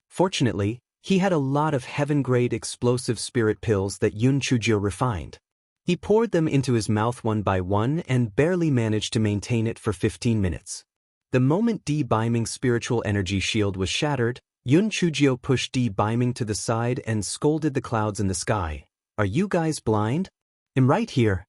Fortunately, he had a lot of heaven-grade explosive spirit pills that Yun Chujio refined. He poured them into his mouth one by one and barely managed to maintain it for 15 minutes. The moment D-Biming's spiritual energy shield was shattered, Yun Chujio pushed D-Biming to the side and scolded the clouds in the sky. "Are you guys blind? I'm right here."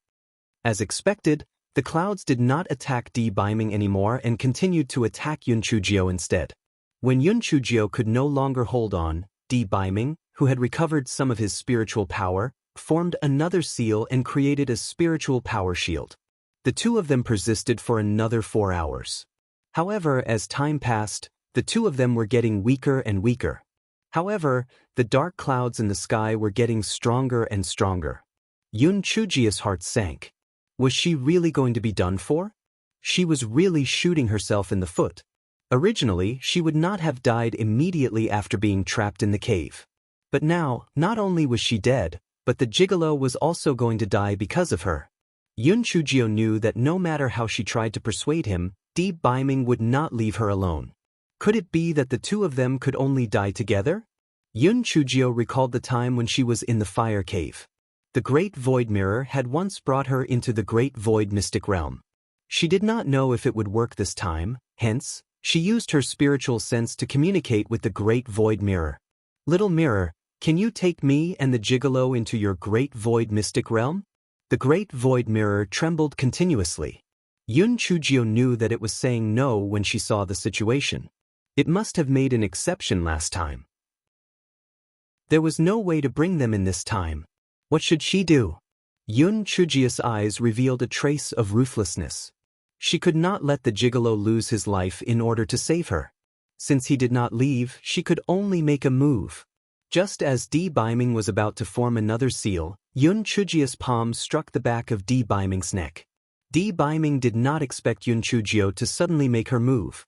As expected, the clouds did not attack D-Biming anymore and continued to attack Yun Chujio instead. When Yun Chujio could no longer hold on, D-Biming, who had recovered some of his spiritual power, formed another seal and created a spiritual power shield. The two of them persisted for another 4 hours. However, as time passed, the two of them were getting weaker and weaker. However, the dark clouds in the sky were getting stronger and stronger. Yun Chujio's heart sank. Was she really going to be done for? She was really shooting herself in the foot. Originally, she would not have died immediately after being trapped in the cave. But now, not only was she dead, but the gigolo was also going to die because of her. Yun Chujio knew that no matter how she tried to persuade him, D-Biming would not leave her alone. Could it be that the two of them could only die together? Yun Chujio recalled the time when she was in the fire cave. The Great Void Mirror had once brought her into the Great Void Mystic Realm. She did not know if it would work this time, hence, she used her spiritual sense to communicate with the Great Void Mirror. "Little mirror, can you take me and the gigolo into your Great Void Mystic Realm?" The Great Void Mirror trembled continuously. Yun Chujio knew that it was saying no when she saw the situation. It must have made an exception last time. There was no way to bring them in this time. What should she do? Yun Chujio's eyes revealed a trace of ruthlessness. She could not let the gigolo lose his life in order to save her. Since he did not leave, she could only make a move. Just as D-Biming was about to form another seal, Yun Chujio's palm struck the back of D-Biming's neck. D-Biming did not expect Yun Chujio to suddenly make her move.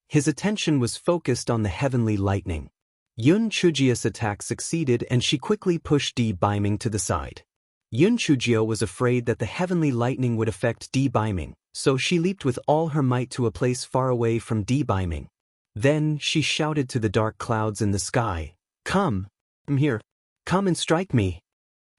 His attention was focused on the heavenly lightning. Yun Chujio's attack succeeded and she quickly pushed D-Biming to the side. Yun Chujio was afraid that the heavenly lightning would affect D-Biming, so she leaped with all her might to a place far away from D-Biming. Then she shouted to the dark clouds in the sky, "Come! I'm here. Come and strike me."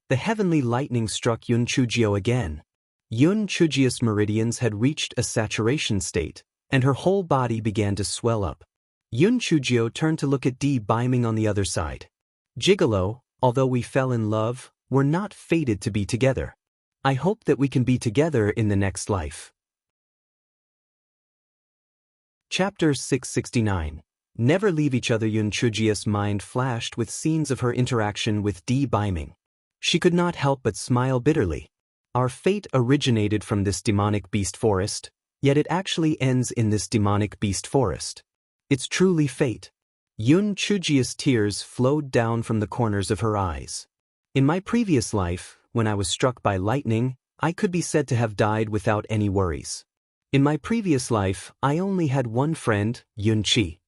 The heavenly lightning struck Yun Chujio again. Yun Chujio's meridians had reached a saturation state, and her whole body began to swell up. Yun Chujio turned to look at D-Biming on the other side. "Gigolo, although we fell in love, we're not fated to be together. I hope that we can be together in the next life." Chapter 669. Never leave each other. Yun Chujio's mind flashed with scenes of her interaction with D-Biming. She could not help but smile bitterly. Our fate originated from this demonic beast forest, yet it actually ends in this demonic beast forest. It's truly fate. Yun Chujio's tears flowed down from the corners of her eyes. In my previous life, when I was struck by lightning, I could be said to have died without any worries. In my previous life, I only had one friend, Yun Chi.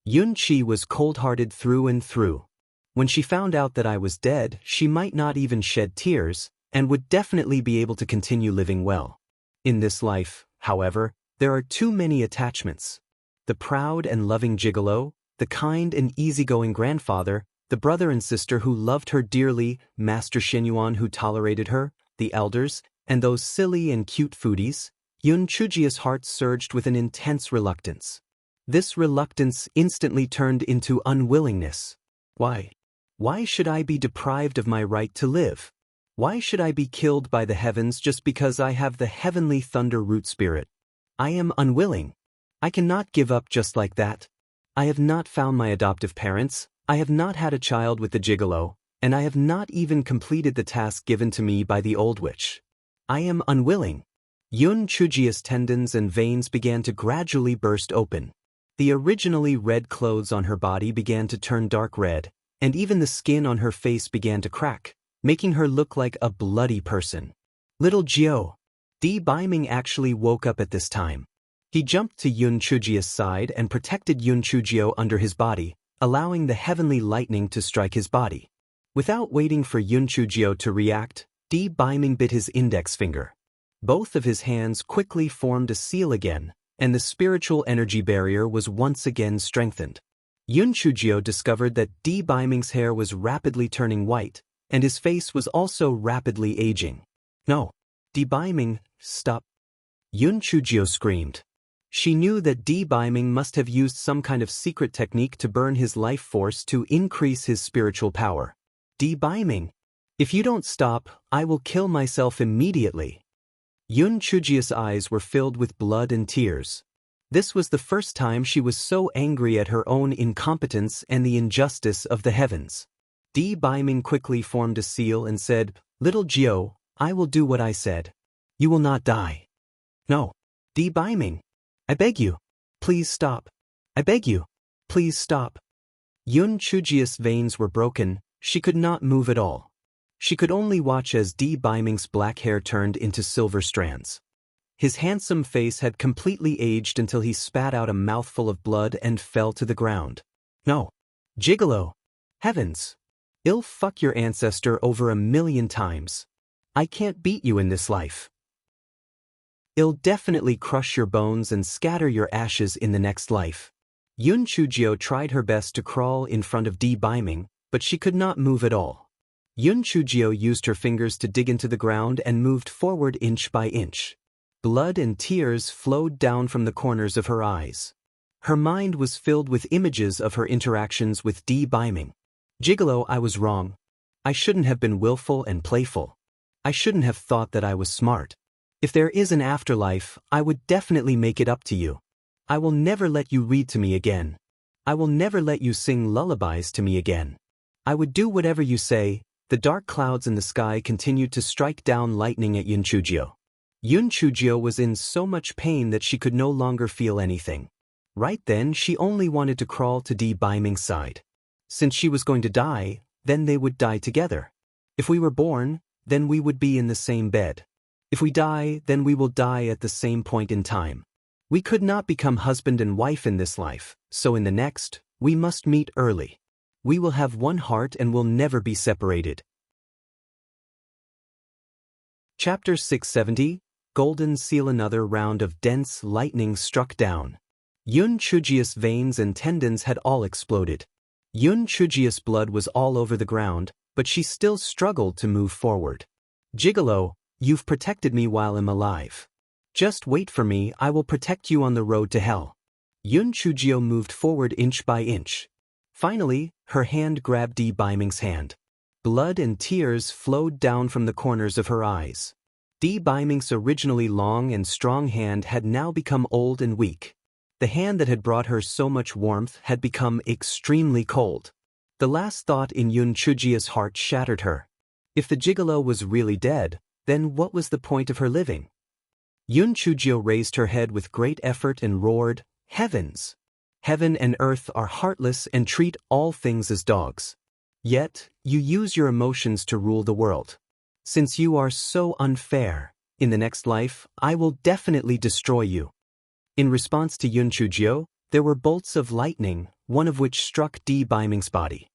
Yun Chi was cold-hearted through and through. When she found out that I was dead, she might not even shed tears, and would definitely be able to continue living well. In this life, however, there are too many attachments. The proud and loving gigolo, the kind and easygoing grandfather, the brother and sister who loved her dearly, Master Shenyuan who tolerated her, the elders, and those silly and cute foodies. Yun Chujio's heart surged with an intense reluctance. This reluctance instantly turned into unwillingness. Why? Why should I be deprived of my right to live? Why should I be killed by the heavens just because I have the heavenly thunder root spirit? I am unwilling. I cannot give up just like that. I have not found my adoptive parents, I have not had a child with the gigolo, and I have not even completed the task given to me by the old witch. I am unwilling. Yun Chujio's tendons and veins began to gradually burst open. The originally red clothes on her body began to turn dark red, and even the skin on her face began to crack, making her look like a bloody person. Little Gio. D-Biming actually woke up at this time. He jumped to Yun Chujio's side and protected Yun Chujio under his body, allowing the heavenly lightning to strike his body. Without waiting for Yun Chujio to react, D-Biming bit his index finger. Both of his hands quickly formed a seal again, and the spiritual energy barrier was once again strengthened. Yun Chujio discovered that D-Biming's hair was rapidly turning white, and his face was also rapidly aging. No. Debeiming, stop. Yun Chujio screamed. She knew that Debeiming must have used some kind of secret technique to burn his life force to increase his spiritual power. Debeiming. If you don't stop, I will kill myself immediately. Yun Chujio's eyes were filled with blood and tears. This was the first time she was so angry at her own incompetence and the injustice of the heavens. Debeiming quickly formed a seal and said, "Little Jiao, I will do what I said. You will not die." No. Debeiming. I beg you. Please stop. I beg you. Please stop. Yun Chujio's veins were broken, she could not move at all. She could only watch as Debeiming's black hair turned into silver strands. His handsome face had completely aged until he spat out a mouthful of blood and fell to the ground. No. Gigolo. Heavens. I'll fuck your ancestor over 1,000,000 times. I can't beat you in this life. I'll definitely crush your bones and scatter your ashes in the next life. Yun Chujio tried her best to crawl in front of Debeiming, but she could not move at all. Yun Chujio used her fingers to dig into the ground and moved forward inch by inch. Blood and tears flowed down from the corners of her eyes. Her mind was filled with images of her interactions with Debeiming. Gigolo, I was wrong. I shouldn't have been willful and playful. I shouldn't have thought that I was smart. If there is an afterlife, I would definitely make it up to you. I will never let you read to me again. I will never let you sing lullabies to me again. I would do whatever you say. The dark clouds in the sky continued to strike down lightning at Yun Chujio. Yun Chujio was in so much pain that she could no longer feel anything. Right then she only wanted to crawl to Debeiming's side. Since she was going to die, then they would die together. If we were born, then we would be in the same bed. If we die, then we will die at the same point in time. We could not become husband and wife in this life, so in the next, we must meet early. We will have one heart and will never be separated. Chapter 670, Golden Seal. Another round of dense lightning struck down. Yun Chujio's veins and tendons had all exploded. Yun Chujio's blood was all over the ground, but she still struggled to move forward. Gigolo, you've protected me while I'm alive. Just wait for me, I will protect you on the road to hell. Yun Chujio moved forward inch by inch. Finally, her hand grabbed Debeiming's hand. Blood and tears flowed down from the corners of her eyes. Debeiming's originally long and strong hand had now become old and weak. The hand that had brought her so much warmth had become extremely cold. The last thought in Yun Chujio's heart shattered her. If the gigolo was really dead, then what was the point of her living? Yun Chujio raised her head with great effort and roared, "Heavens! Heaven and earth are heartless and treat all things as dogs. Yet, you use your emotions to rule the world. Since you are so unfair, in the next life, I will definitely destroy you." In response to Yun Chujio, there were bolts of lightning, one of which struck Debeiming's body.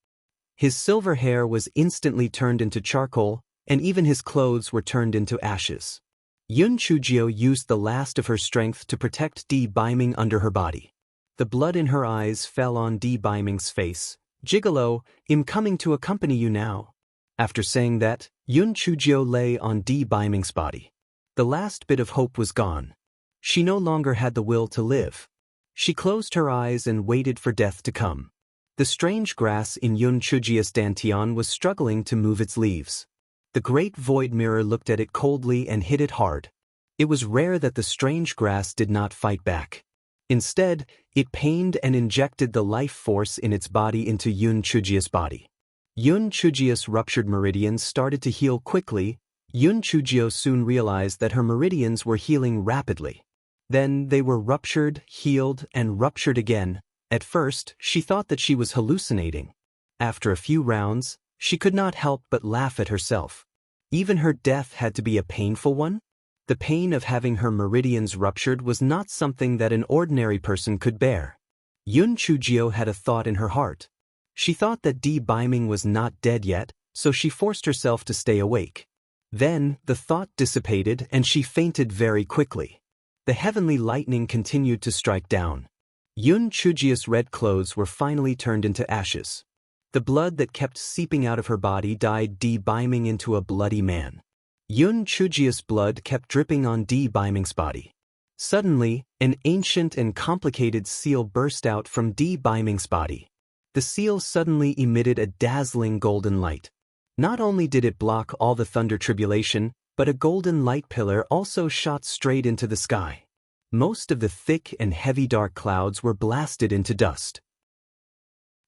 His silver hair was instantly turned into charcoal, and even his clothes were turned into ashes. Yun Chujio used the last of her strength to protect Debeiming under her body. The blood in her eyes fell on Debeiming's face. "Gigolo, I'm coming to accompany you now." After saying that, Yun Chujio lay on Debeiming's body. The last bit of hope was gone. She no longer had the will to live. She closed her eyes and waited for death to come. The strange grass in Yun Chujio's dantian was struggling to move its leaves. The great void mirror looked at it coldly and hit it hard. It was rare that the strange grass did not fight back. Instead, it pained and injected the life force in its body into Yun Chujio's body. Yun Chujio's ruptured meridians started to heal quickly. Yun Chujio soon realized that her meridians were healing rapidly. Then they were ruptured, healed, and ruptured again. At first, she thought that she was hallucinating. After a few rounds, she could not help but laugh at herself. Even her death had to be a painful one? The pain of having her meridians ruptured was not something that an ordinary person could bear. Yun Chujio had a thought in her heart. She thought that Debeiming was not dead yet, so she forced herself to stay awake. Then, the thought dissipated and she fainted very quickly. The heavenly lightning continued to strike down. Yun Chujio's red clothes were finally turned into ashes. The blood that kept seeping out of her body dyed Debeiming into a bloody man. Yun Chujia's blood kept dripping on Di Baiming's body. Suddenly, an ancient and complicated seal burst out from Di Baiming's body. The seal suddenly emitted a dazzling golden light. Not only did it block all the thunder tribulation, but a golden light pillar also shot straight into the sky. Most of the thick and heavy dark clouds were blasted into dust.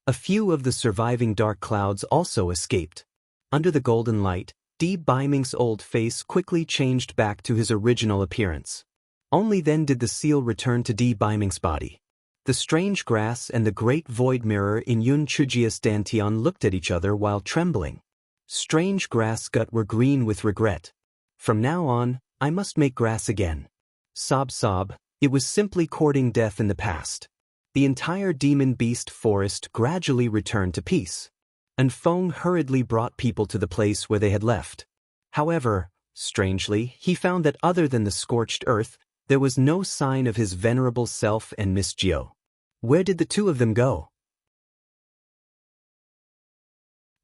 A few of the surviving dark clouds also escaped. Under the golden light, Di Baiming's old face quickly changed back to his original appearance. Only then did the seal return to Di Baiming's body. The strange grass and the great void mirror in Yun Chujia's dantian looked at each other while trembling. Strange grass gut were green with regret. From now on, I must make grass again. Sob sob, it was simply courting death in the past. The entire demon beast forest gradually returned to peace. And Feng hurriedly brought people to the place where they had left. However, strangely, he found that other than the scorched earth, there was no sign of his venerable self and Miss Jio. Where did the two of them go?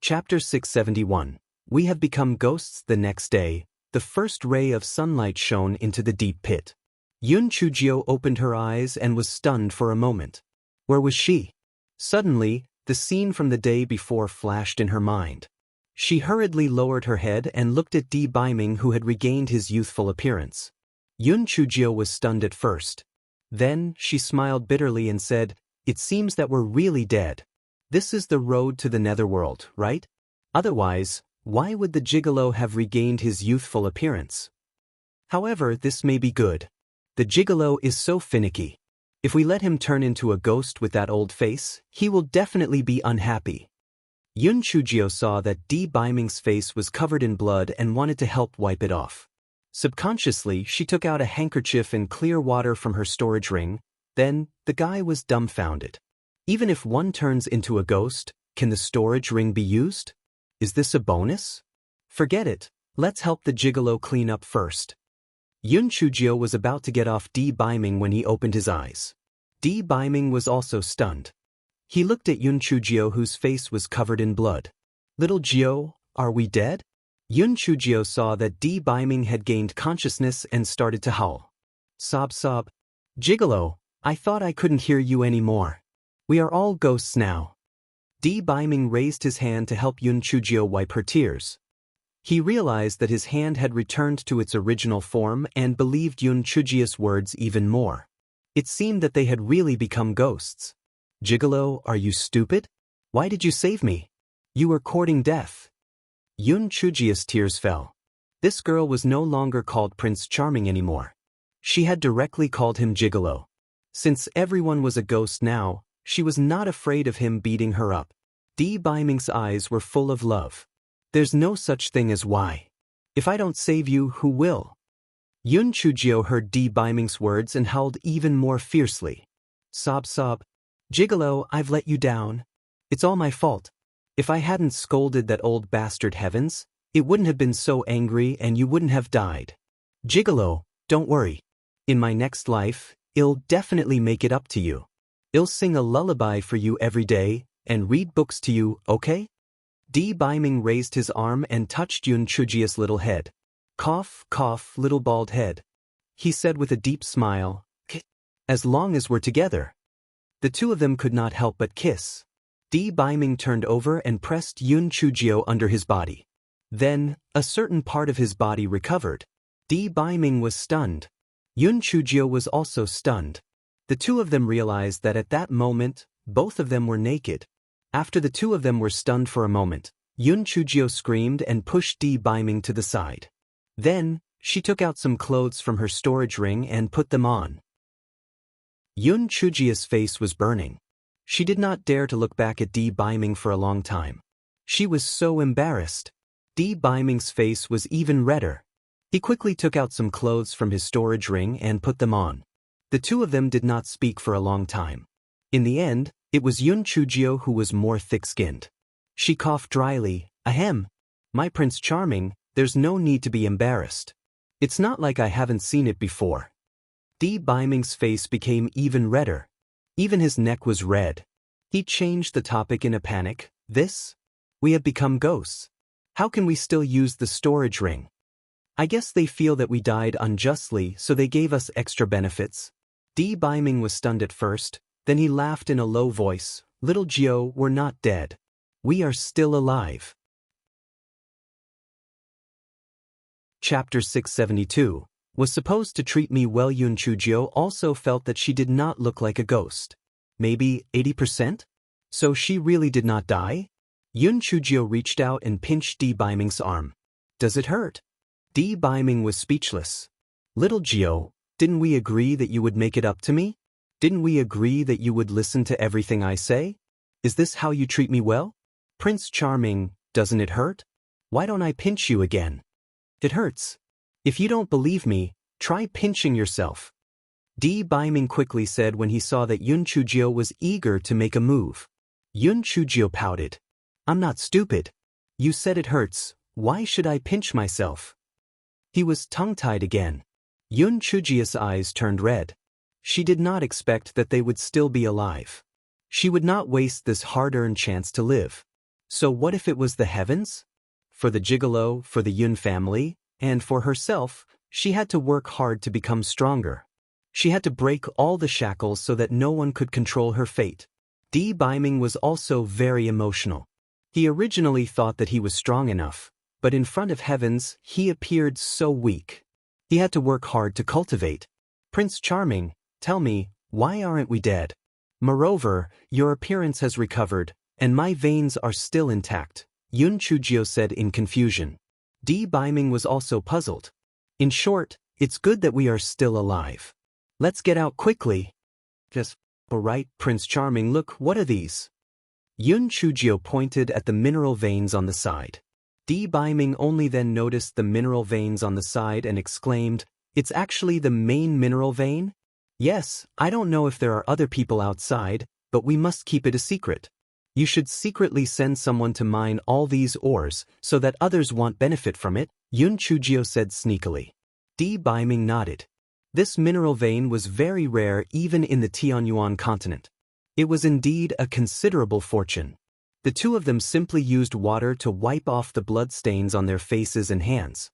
Chapter 671. We have become ghosts. The next day, the first ray of sunlight shone into the deep pit. Yun Chujio opened her eyes and was stunned for a moment. Where was she? Suddenly, the scene from the day before flashed in her mind. She hurriedly lowered her head and looked at Di Baiming, who had regained his youthful appearance. Yun Chujio was stunned at first. Then, she smiled bitterly and said, "It seems that we're really dead. This is the road to the netherworld, right? Otherwise, why would the gigolo have regained his youthful appearance? However, this may be good. The gigolo is so finicky. If we let him turn into a ghost with that old face, he will definitely be unhappy." Yun Chujio saw that Di Baiming's face was covered in blood and wanted to help wipe it off. Subconsciously, she took out a handkerchief and clear water from her storage ring. Then, the guy was dumbfounded. Even if one turns into a ghost, can the storage ring be used? Is this a bonus? Forget it, let's help the gigolo clean up first. Yun Chujio was about to get off Di Baiming when he opened his eyes. Di Baiming was also stunned. He looked at Yun Chujio, whose face was covered in blood. "Little Jio, are we dead?" Yun Chujio saw that Di Baiming had gained consciousness and started to howl. Sob sob. "Gigolo, I thought I couldn't hear you anymore. We are all ghosts now." Di Baiming raised his hand to help Yun Chujio wipe her tears. He realized that his hand had returned to its original form and believed Yun Chujio's words even more. It seemed that they had really become ghosts. "Gigolo, are you stupid? Why did you save me? You were courting death." Yun Chujio's tears fell. This girl was no longer called Prince Charming anymore. She had directly called him Gigolo. Since everyone was a ghost now, she was not afraid of him beating her up. Di Baiming's eyes were full of love. "There's no such thing as why. If I don't save you, who will?" Yun Chujio heard Di Baiming's words and howled even more fiercely. Sob sob. "Gigolo, I've let you down. It's all my fault. If I hadn't scolded that old bastard Heavens, it wouldn't have been so angry and you wouldn't have died. Gigolo, don't worry. In my next life, I'll definitely make it up to you. I'll sing a lullaby for you every day and read books to you, okay?" Di Baiming raised his arm and touched Yun Chujio's little head. "Cough, cough, little bald head," he said with a deep smile. "As long as we're together." The two of them could not help but kiss. Di Baiming turned over and pressed Yun Chujio under his body. Then, a certain part of his body recovered. Di Baiming was stunned. Yun Chujio was also stunned. The two of them realized that at that moment, both of them were naked. After the two of them were stunned for a moment, Yun Chujio screamed and pushed Di Baiming to the side. Then, she took out some clothes from her storage ring and put them on. Yun Chujio's face was burning. She did not dare to look back at Di Baiming for a long time. She was so embarrassed. Di Baiming's face was even redder. He quickly took out some clothes from his storage ring and put them on. The two of them did not speak for a long time. In the end, it was Yun Chujio who was more thick-skinned. She coughed dryly. "Ahem. My Prince Charming, there's no need to be embarrassed. It's not like I haven't seen it before." Di Baiming's face became even redder. Even his neck was red. He changed the topic in a panic. "This? We have become ghosts. How can we still use the storage ring?" I guess they feel that we died unjustly, so they gave us extra benefits. Di Baiming was stunned at first, then he laughed in a low voice. Little Jiao, we're not dead. We are still alive. Chapter 672. Was supposed to treat me well. Yun Chujiao also felt that she did not look like a ghost. Maybe 80%? So she really did not die? Yun Chujiao reached out and pinched Di Baiming's arm. Does it hurt? Di Baiming was speechless. Little Jiao, didn't we agree that you would make it up to me? Didn't we agree that you would listen to everything I say? Is this how you treat me well? Prince Charming, doesn't it hurt? Why don't I pinch you again? It hurts. If you don't believe me, try pinching yourself. Di Baiming quickly said when he saw that Yun Chujiao was eager to make a move. Yun Chujiao pouted. I'm not stupid. You said it hurts, why should I pinch myself? He was tongue-tied again. Yun Chujia's eyes turned red. She did not expect that they would still be alive. She would not waste this hard-earned chance to live. So what if it was the heavens? For the gigolo, for the Yun family, and for herself, she had to work hard to become stronger. She had to break all the shackles so that no one could control her fate. Di Baiming was also very emotional. He originally thought that he was strong enough, but in front of heavens, he appeared so weak. He had to work hard to cultivate. Prince Charming, tell me, why aren't we dead? Moreover, your appearance has recovered, and my veins are still intact, Yun Chujiao said in confusion. Di Baiming was also puzzled. In short, it's good that we are still alive. Let's get out quickly. Just, alright, Prince Charming, look, what are these? Yun Chujiao pointed at the mineral veins on the side. Di Baiming only then noticed the mineral veins on the side and exclaimed, it's actually the main mineral vein? Yes, I don't know if there are other people outside, but we must keep it a secret. You should secretly send someone to mine all these ores so that others won't benefit from it, Yun Chujiao said sneakily. Di Baiming nodded. This mineral vein was very rare even in the Tianyuan continent. It was indeed a considerable fortune. The two of them simply used water to wipe off the blood stains on their faces and hands.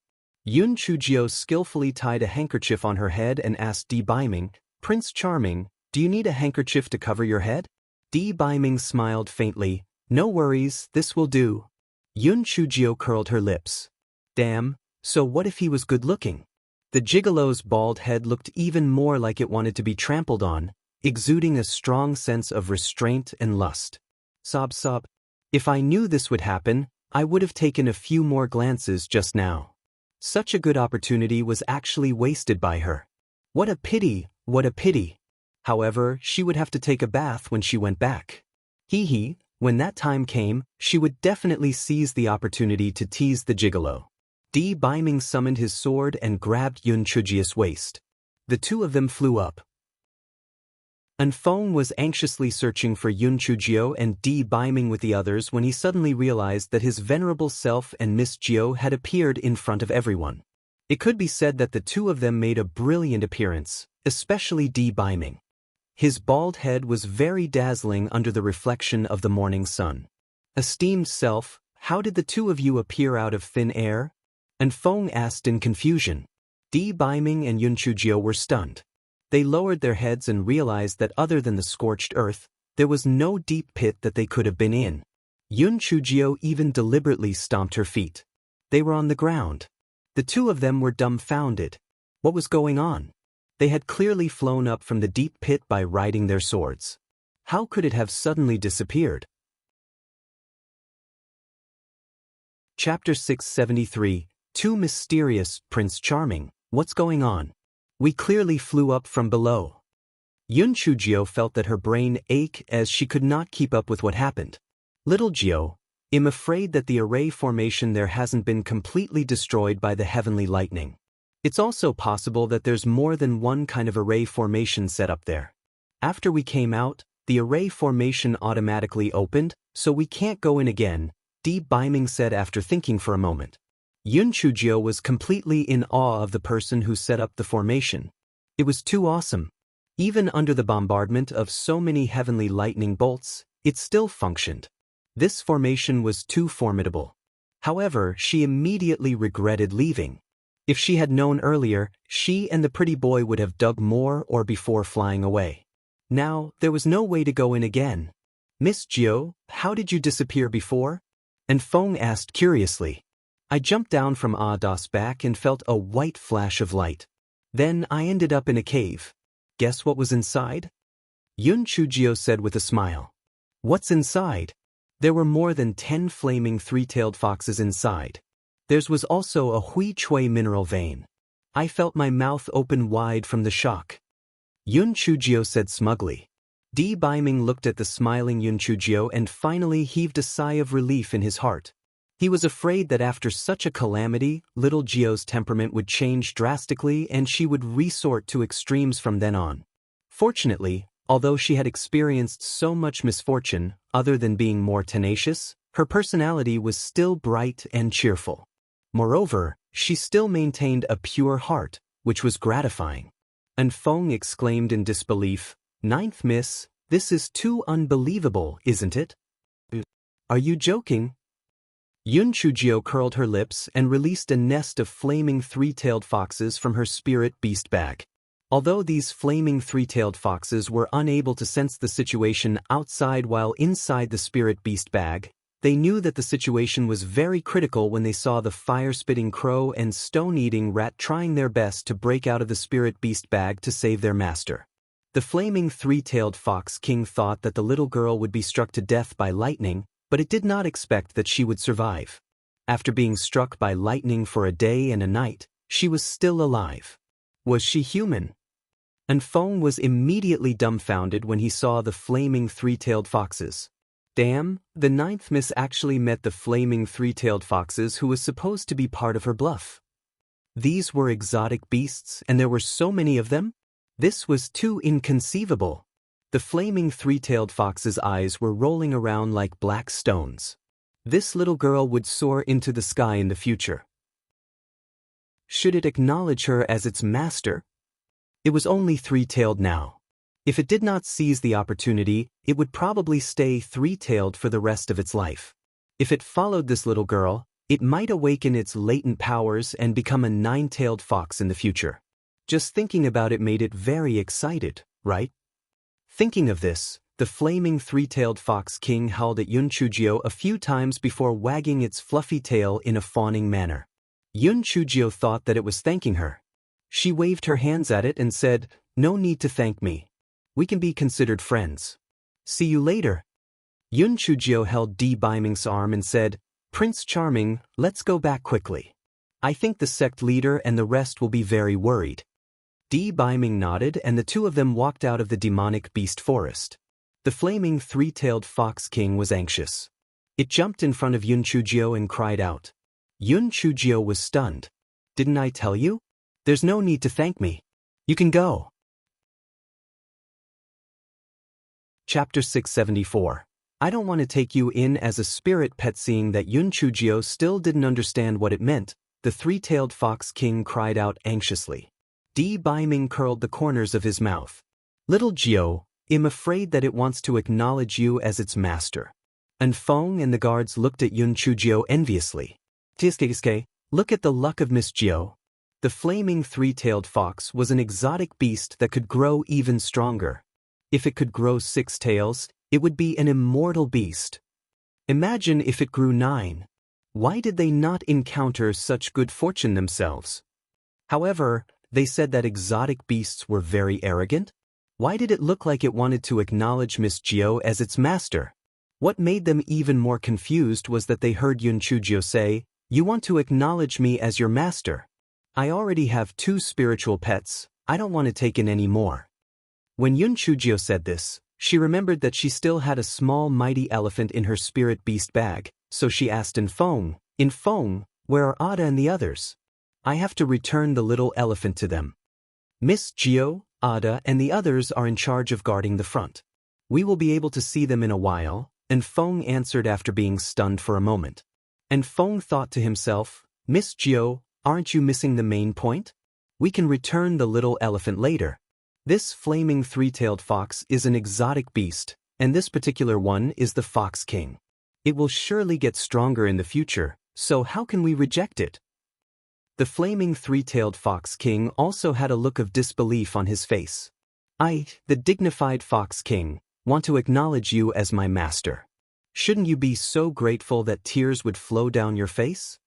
Yun Chujiao skillfully tied a handkerchief on her head and asked Di Baiming, Prince Charming, do you need a handkerchief to cover your head? Di Baiming smiled faintly, no worries, this will do. Yun Chujiao curled her lips. Damn, so what if he was good-looking? The gigolo's bald head looked even more like it wanted to be trampled on, exuding a strong sense of restraint and lust. Sob sob. If I knew this would happen, I would have taken a few more glances just now. Such a good opportunity was actually wasted by her. What a pity, what a pity. However, she would have to take a bath when she went back. Hee, when that time came, she would definitely seize the opportunity to tease the gigolo. Di Baiming summoned his sword and grabbed Yun Chujia's waist. The two of them flew up. Anfeng was anxiously searching for Yun Chujiao and Di Baiming with the others when he suddenly realized that his venerable self and Miss Jiao had appeared in front of everyone. It could be said that the two of them made a brilliant appearance, especially Di Baiming. His bald head was very dazzling under the reflection of the morning sun. Esteemed self, how did the two of you appear out of thin air? Anfeng asked in confusion. Di Baiming and Yun Chujiao were stunned. They lowered their heads and realized that other than the scorched earth, there was no deep pit that they could have been in. Yun Chujiao even deliberately stomped her feet. They were on the ground. The two of them were dumbfounded. What was going on? They had clearly flown up from the deep pit by riding their swords. How could it have suddenly disappeared? Chapter 673. Too mysterious, Prince Charming. What's going on? We clearly flew up from below. Yun Chujiao felt that her brain ached as she could not keep up with what happened. Little Jiao, I'm afraid that the array formation there hasn't been completely destroyed by the heavenly lightning. It's also possible that there's more than one kind of array formation set up there. After we came out, the array formation automatically opened, so we can't go in again, Di Baiming said after thinking for a moment. Yun Chujiao was completely in awe of the person who set up the formation. It was too awesome. Even under the bombardment of so many heavenly lightning bolts, it still functioned. This formation was too formidable. However, she immediately regretted leaving. If she had known earlier, she and the pretty boy would have dug more or before flying away. Now, there was no way to go in again. Miss Gio, how did you disappear before? And Feng asked curiously. I jumped down from Ada's back and felt a white flash of light. Then I ended up in a cave. Guess what was inside? Yun Chujio said with a smile. What's inside? There were more than 10 flaming three-tailed foxes inside. There was also a Hui Chui mineral vein. I felt my mouth open wide from the shock. Yun Chujio said smugly. Di Baiming looked at the smiling Yun Chujio and finally heaved a sigh of relief in his heart. He was afraid that after such a calamity, little Gio's temperament would change drastically and she would resort to extremes from then on. Fortunately, although she had experienced so much misfortune, other than being more tenacious, her personality was still bright and cheerful. Moreover, she still maintained a pure heart, which was gratifying. And Feng exclaimed in disbelief, "Ninth miss, this is too unbelievable, isn't it? Are you joking?" Yun Chujio curled her lips and released a nest of flaming three-tailed foxes from her spirit beast bag. Although these flaming three-tailed foxes were unable to sense the situation outside while inside the spirit beast bag, they knew that the situation was very critical when they saw the fire-spitting crow and stone-eating rat trying their best to break out of the spirit beast bag to save their master. The flaming three-tailed fox king thought that the little girl would be struck to death by lightning, but it did not expect that she would survive. After being struck by lightning for a day and a night, she was still alive. Was she human? And Feng was immediately dumbfounded when he saw the flaming three-tailed foxes. Damn, the ninth miss actually met the flaming three-tailed foxes who was supposed to be part of her bluff. These were exotic beasts and there were so many of them? This was too inconceivable. The flaming three-tailed fox's eyes were rolling around like black stones. This little girl would soar into the sky in the future. Should it acknowledge her as its master? It was only three-tailed now. If it did not seize the opportunity, it would probably stay three-tailed for the rest of its life. If it followed this little girl, it might awaken its latent powers and become a nine-tailed fox in the future. Just thinking about it made it very excited, right? Thinking of this, the flaming three-tailed fox king howled at Yun Chujio a few times before wagging its fluffy tail in a fawning manner. Yun Chujio thought that it was thanking her. She waved her hands at it and said, "No need to thank me. We can be considered friends. See you later." Yun Chujio held Di Baiming's arm and said, "Prince Charming, let's go back quickly. I think the sect leader and the rest will be very worried." Di Baiming nodded and the two of them walked out of the demonic beast forest. The flaming three-tailed fox king was anxious. It jumped in front of Yun Chujio and cried out. Yun Chujio was stunned. "Didn't I tell you? There's no need to thank me. You can go." Chapter 674. I don't want to take you in as a spirit pet. Seeing that Yun Chujio still didn't understand what it meant, the three-tailed fox king cried out anxiously. Di Baiming curled the corners of his mouth. "Little Gio, I'm afraid that it wants to acknowledge you as its master." And Feng and the guards looked at Yun Chujio enviously. "Tiske, look at the luck of Miss Gio." The flaming three-tailed fox was an exotic beast that could grow even stronger. If it could grow 6 tails, it would be an immortal beast. Imagine if it grew 9. Why did they not encounter such good fortune themselves? However, they said that exotic beasts were very arrogant. Why did it look like it wanted to acknowledge Miss Gio as its master? What made them even more confused was that they heard Yun Chujio say, "You want to acknowledge me as your master? I already have 2 spiritual pets, I don't want to take in any more." When Yun Chujio said this, she remembered that she still had a small mighty elephant in her spirit beast bag, so she asked in Feng, "Where are Ada and the others? I have to return the little elephant to them." "Miss Gio, Ada and the others are in charge of guarding the front. We will be able to see them in a while," and Feng answered after being stunned for a moment. And Feng thought to himself, "Miss Gio, aren't you missing the main point? We can return the little elephant later. This flaming three-tailed fox is an exotic beast, and this particular one is the Fox King. It will surely get stronger in the future, so how can we reject it?" The flaming three-tailed fox king also had a look of disbelief on his face. I, the dignified fox king, want to acknowledge you as my master. Shouldn't you be so grateful that tears would flow down your face?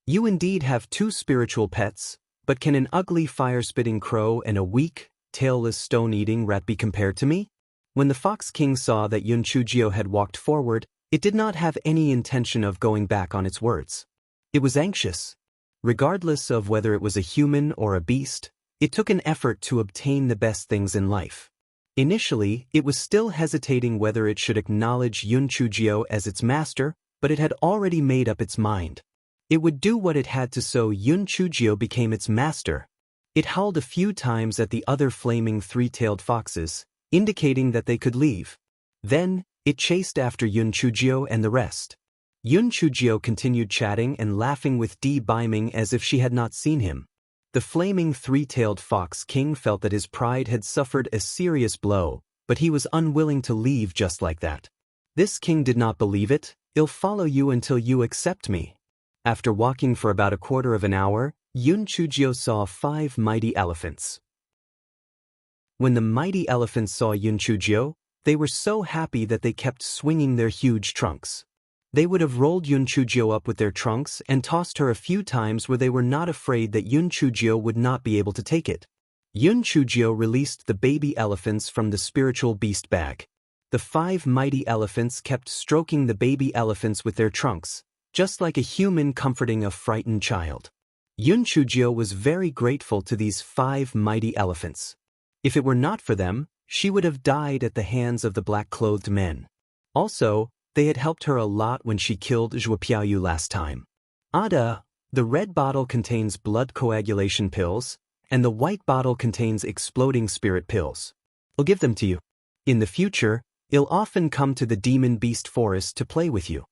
You indeed have two spiritual pets, but can an ugly fire-spitting crow and a weak, tailless stone-eating rat be compared to me? When the Fox King saw that Yun Chujio had walked forward, it did not have any intention of going back on its words. It was anxious. Regardless of whether it was a human or a beast, it took an effort to obtain the best things in life. Initially, it was still hesitating whether it should acknowledge Yun Chujio as its master, but it had already made up its mind. It would do what it had to so Yun Chujio became its master. It howled a few times at the other flaming three-tailed foxes, indicating that they could leave. Then, it chased after Yun Chujio and the rest. Yun Chujio continued chatting and laughing with Di Biming as if she had not seen him. The flaming three-tailed fox king felt that his pride had suffered a serious blow, but he was unwilling to leave just like that. This king did not believe it. I'll follow you until you accept me. After walking for about a quarter of an hour, Yun Chujio saw 5 mighty elephants. When the mighty elephants saw Yun Chujio, they were so happy that they kept swinging their huge trunks. They would have rolled Yun Chujio up with their trunks and tossed her a few times where they were not afraid that Yun Chujio would not be able to take it. Yun Chujio released the baby elephants from the spiritual beast bag. The 5 mighty elephants kept stroking the baby elephants with their trunks, just like a human comforting a frightened child. Yun Chujio was very grateful to these 5 mighty elephants. If it were not for them, she would have died at the hands of the black-clothed men. Also, they had helped her a lot when she killed Zhuo Piaoyu last time. Ada, the red bottle contains blood coagulation pills, and the white bottle contains exploding spirit pills. I'll give them to you. In the future, I'll often come to the demon beast forest to play with you.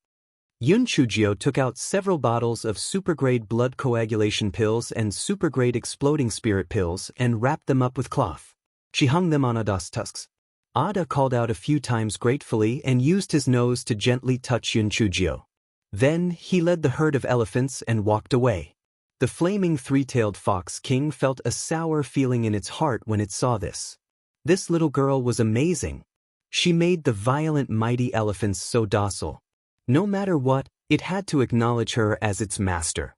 Yun Chujio took out several bottles of super-grade blood coagulation pills and super-grade exploding spirit pills and wrapped them up with cloth. She hung them on Ada's tusks. Ada called out a few times gratefully and used his nose to gently touch Yun Chujio. Then he led the herd of elephants and walked away. The flaming three-tailed fox king felt a sour feeling in its heart when it saw this. This little girl was amazing. She made the violent mighty elephants so docile. No matter what, it had to acknowledge her as its master.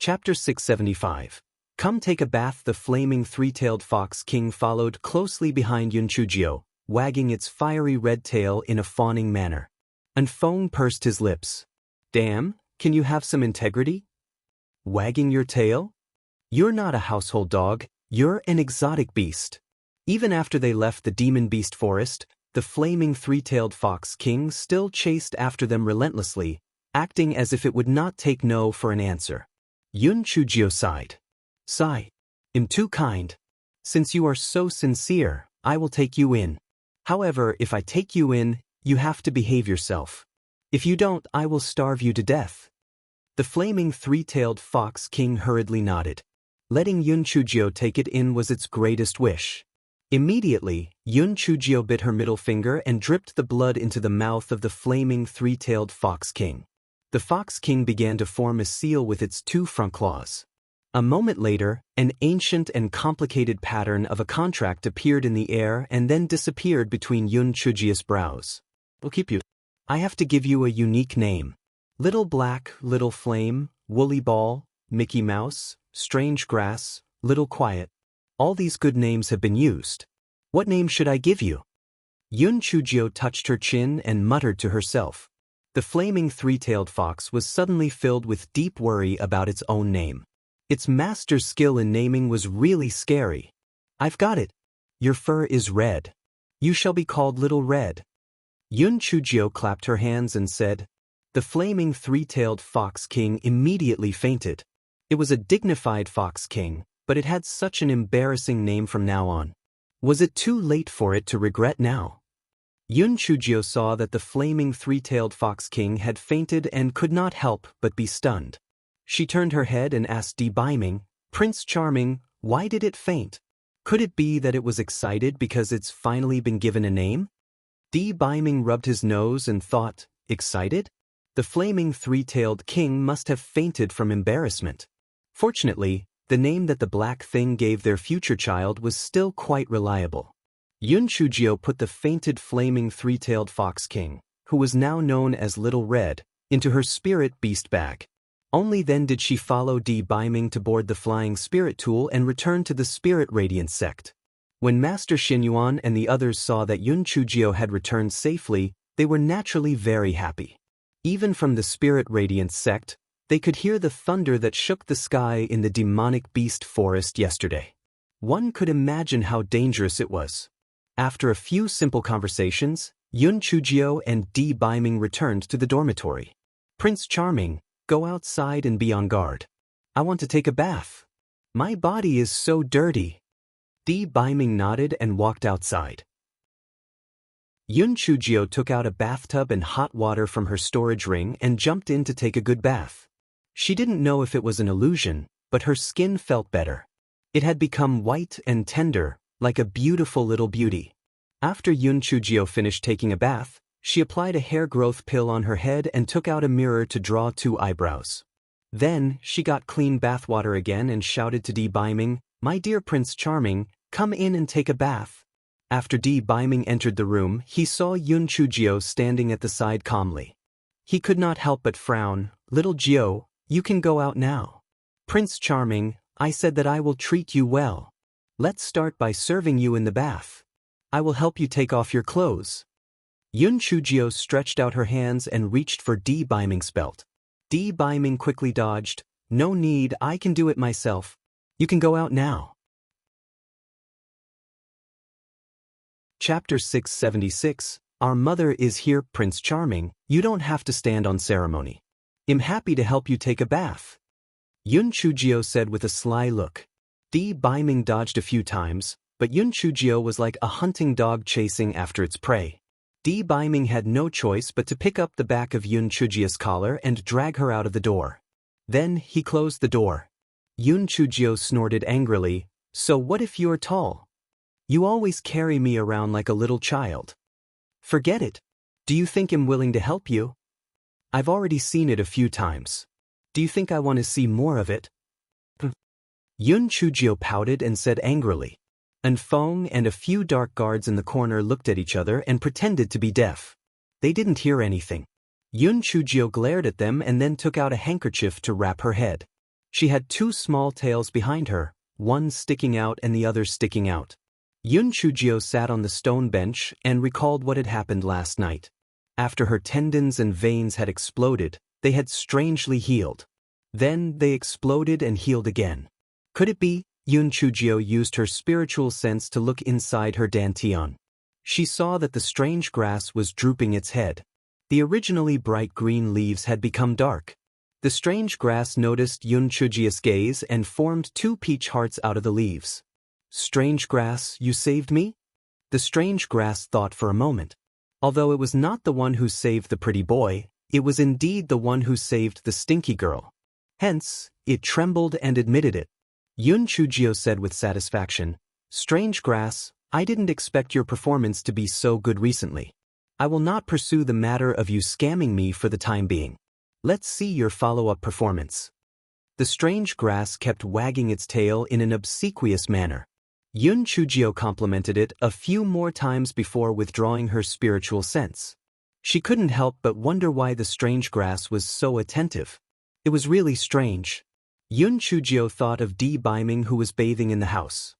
Chapter 675. Come take a bath. The flaming three-tailed fox king followed closely behind Yun Chujio, wagging its fiery red tail in a fawning manner. And Feng pursed his lips. Damn, can you have some integrity? Wagging your tail? You're not a household dog, you're an exotic beast. Even after they left the demon beast forest, the flaming three-tailed fox king still chased after them relentlessly, acting as if it would not take no for an answer. Yun Chujio sighed. Sigh. I'm too kind. Since you are so sincere, I will take you in. However, if I take you in, you have to behave yourself. If you don't, I will starve you to death. The flaming three-tailed fox king hurriedly nodded. Letting Yun Chujio take it in was its greatest wish. Immediately, Yun Chujio bit her middle finger and dripped the blood into the mouth of the flaming three-tailed fox king. The fox king began to form a seal with its 2 front claws. A moment later, an ancient and complicated pattern of a contract appeared in the air and then disappeared between Yun Chujio's brows. We'll keep you. I have to give you a unique name. Little Black, Little Flame, Woolly Ball, Mickey Mouse, Strange Grass, Little Quiet. All these good names have been used. What name should I give you? Yun Chujio touched her chin and muttered to herself. The flaming three-tailed fox was suddenly filled with deep worry about its own name. Its master's skill in naming was really scary. I've got it. Your fur is red. You shall be called Little Red. Yun Chujio clapped her hands and said. The flaming three-tailed fox king immediately fainted. It was a dignified fox king, but it had such an embarrassing name from now on. Was it too late for it to regret now? Yun Chujio saw that the flaming three-tailed fox king had fainted and could not help but be stunned. She turned her head and asked Di Biming, Prince Charming, why did it faint? Could it be that it was excited because it's finally been given a name? Di Biming rubbed his nose and thought, excited? The flaming three-tailed king must have fainted from embarrassment. Fortunately, the name that the black thing gave their future child was still quite reliable. Yun Chujio put the fainted flaming three-tailed fox king, who was now known as Little Red, into her spirit beast bag. Only then did she follow Di Baiming to board the flying spirit tool and return to the spirit radiance sect. When Master Xinyuan and the others saw that Yun Chujio had returned safely, they were naturally very happy. Even from the spirit radiance sect, they could hear the thunder that shook the sky in the demonic beast forest yesterday. One could imagine how dangerous it was. After a few simple conversations, Yun Chujio and Di Baiming returned to the dormitory. Prince Charming, go outside and be on guard. I want to take a bath. My body is so dirty. Di Baiming nodded and walked outside. Yun Chujio took out a bathtub and hot water from her storage ring and jumped in to take a good bath. She didn't know if it was an illusion, but her skin felt better. It had become white and tender, like a beautiful little beauty. After Yun Chujio finished taking a bath, she applied a hair growth pill on her head and took out a mirror to draw 2 eyebrows. Then, she got clean bathwater again and shouted to Di Baiming, "My dear Prince Charming, come in and take a bath." After Di Baiming entered the room, he saw Yun Chujio standing at the side calmly. He could not help but frown. "Little Jio, you can go out now." "Prince Charming, I said that I will treat you well. Let's start by serving you in the bath. I will help you take off your clothes." Yun Chujio stretched out her hands and reached for Di Baiming's belt. Di Baiming quickly dodged. "No need, I can do it myself. You can go out now." Chapter 676, Our Mother is Here. Prince Charming, you don't have to stand on ceremony. I'm happy to help you take a bath. Yun Chujio said with a sly look. Di Baiming dodged a few times, but Yun Chujio was like a hunting dog chasing after its prey. Di Baiming had no choice but to pick up the back of Yun Chujio's collar and drag her out of the door. Then he closed the door. Yun Chujio snorted angrily, "So what if you're tall? You always carry me around like a little child. Forget it. Do you think I'm willing to help you? I've already seen it a few times. Do you think I want to see more of it?" Yun Chujio pouted and said angrily. And Feng and a few dark guards in the corner looked at each other and pretended to be deaf. They didn't hear anything. Yun Chujio glared at them and then took out a handkerchief to wrap her head. She had 2 small tails behind her, one sticking out and the other sticking out. Yun Chujio sat on the stone bench and recalled what had happened last night. After her tendons and veins had exploded, they had strangely healed. Then they exploded and healed again. Could it be? Yun Chujio used her spiritual sense to look inside her dantian. She saw that the strange grass was drooping its head. The originally bright green leaves had become dark. The strange grass noticed Yun Chujio's gaze and formed 2 peach hearts out of the leaves. "Strange grass, you saved me?" The strange grass thought for a moment. Although it was not the one who saved the pretty boy, it was indeed the one who saved the stinky girl. Hence, it trembled and admitted it. Yun Chujio said with satisfaction, "Strange grass, I didn't expect your performance to be so good recently. I will not pursue the matter of you scamming me for the time being. Let's see your follow-up performance." The strange grass kept wagging its tail in an obsequious manner. Yun Chujio complimented it a few more times before withdrawing her spiritual sense. She couldn't help but wonder why the strange grass was so attentive. It was really strange. Yun Chujio thought of Di Baiming, who was bathing in the house.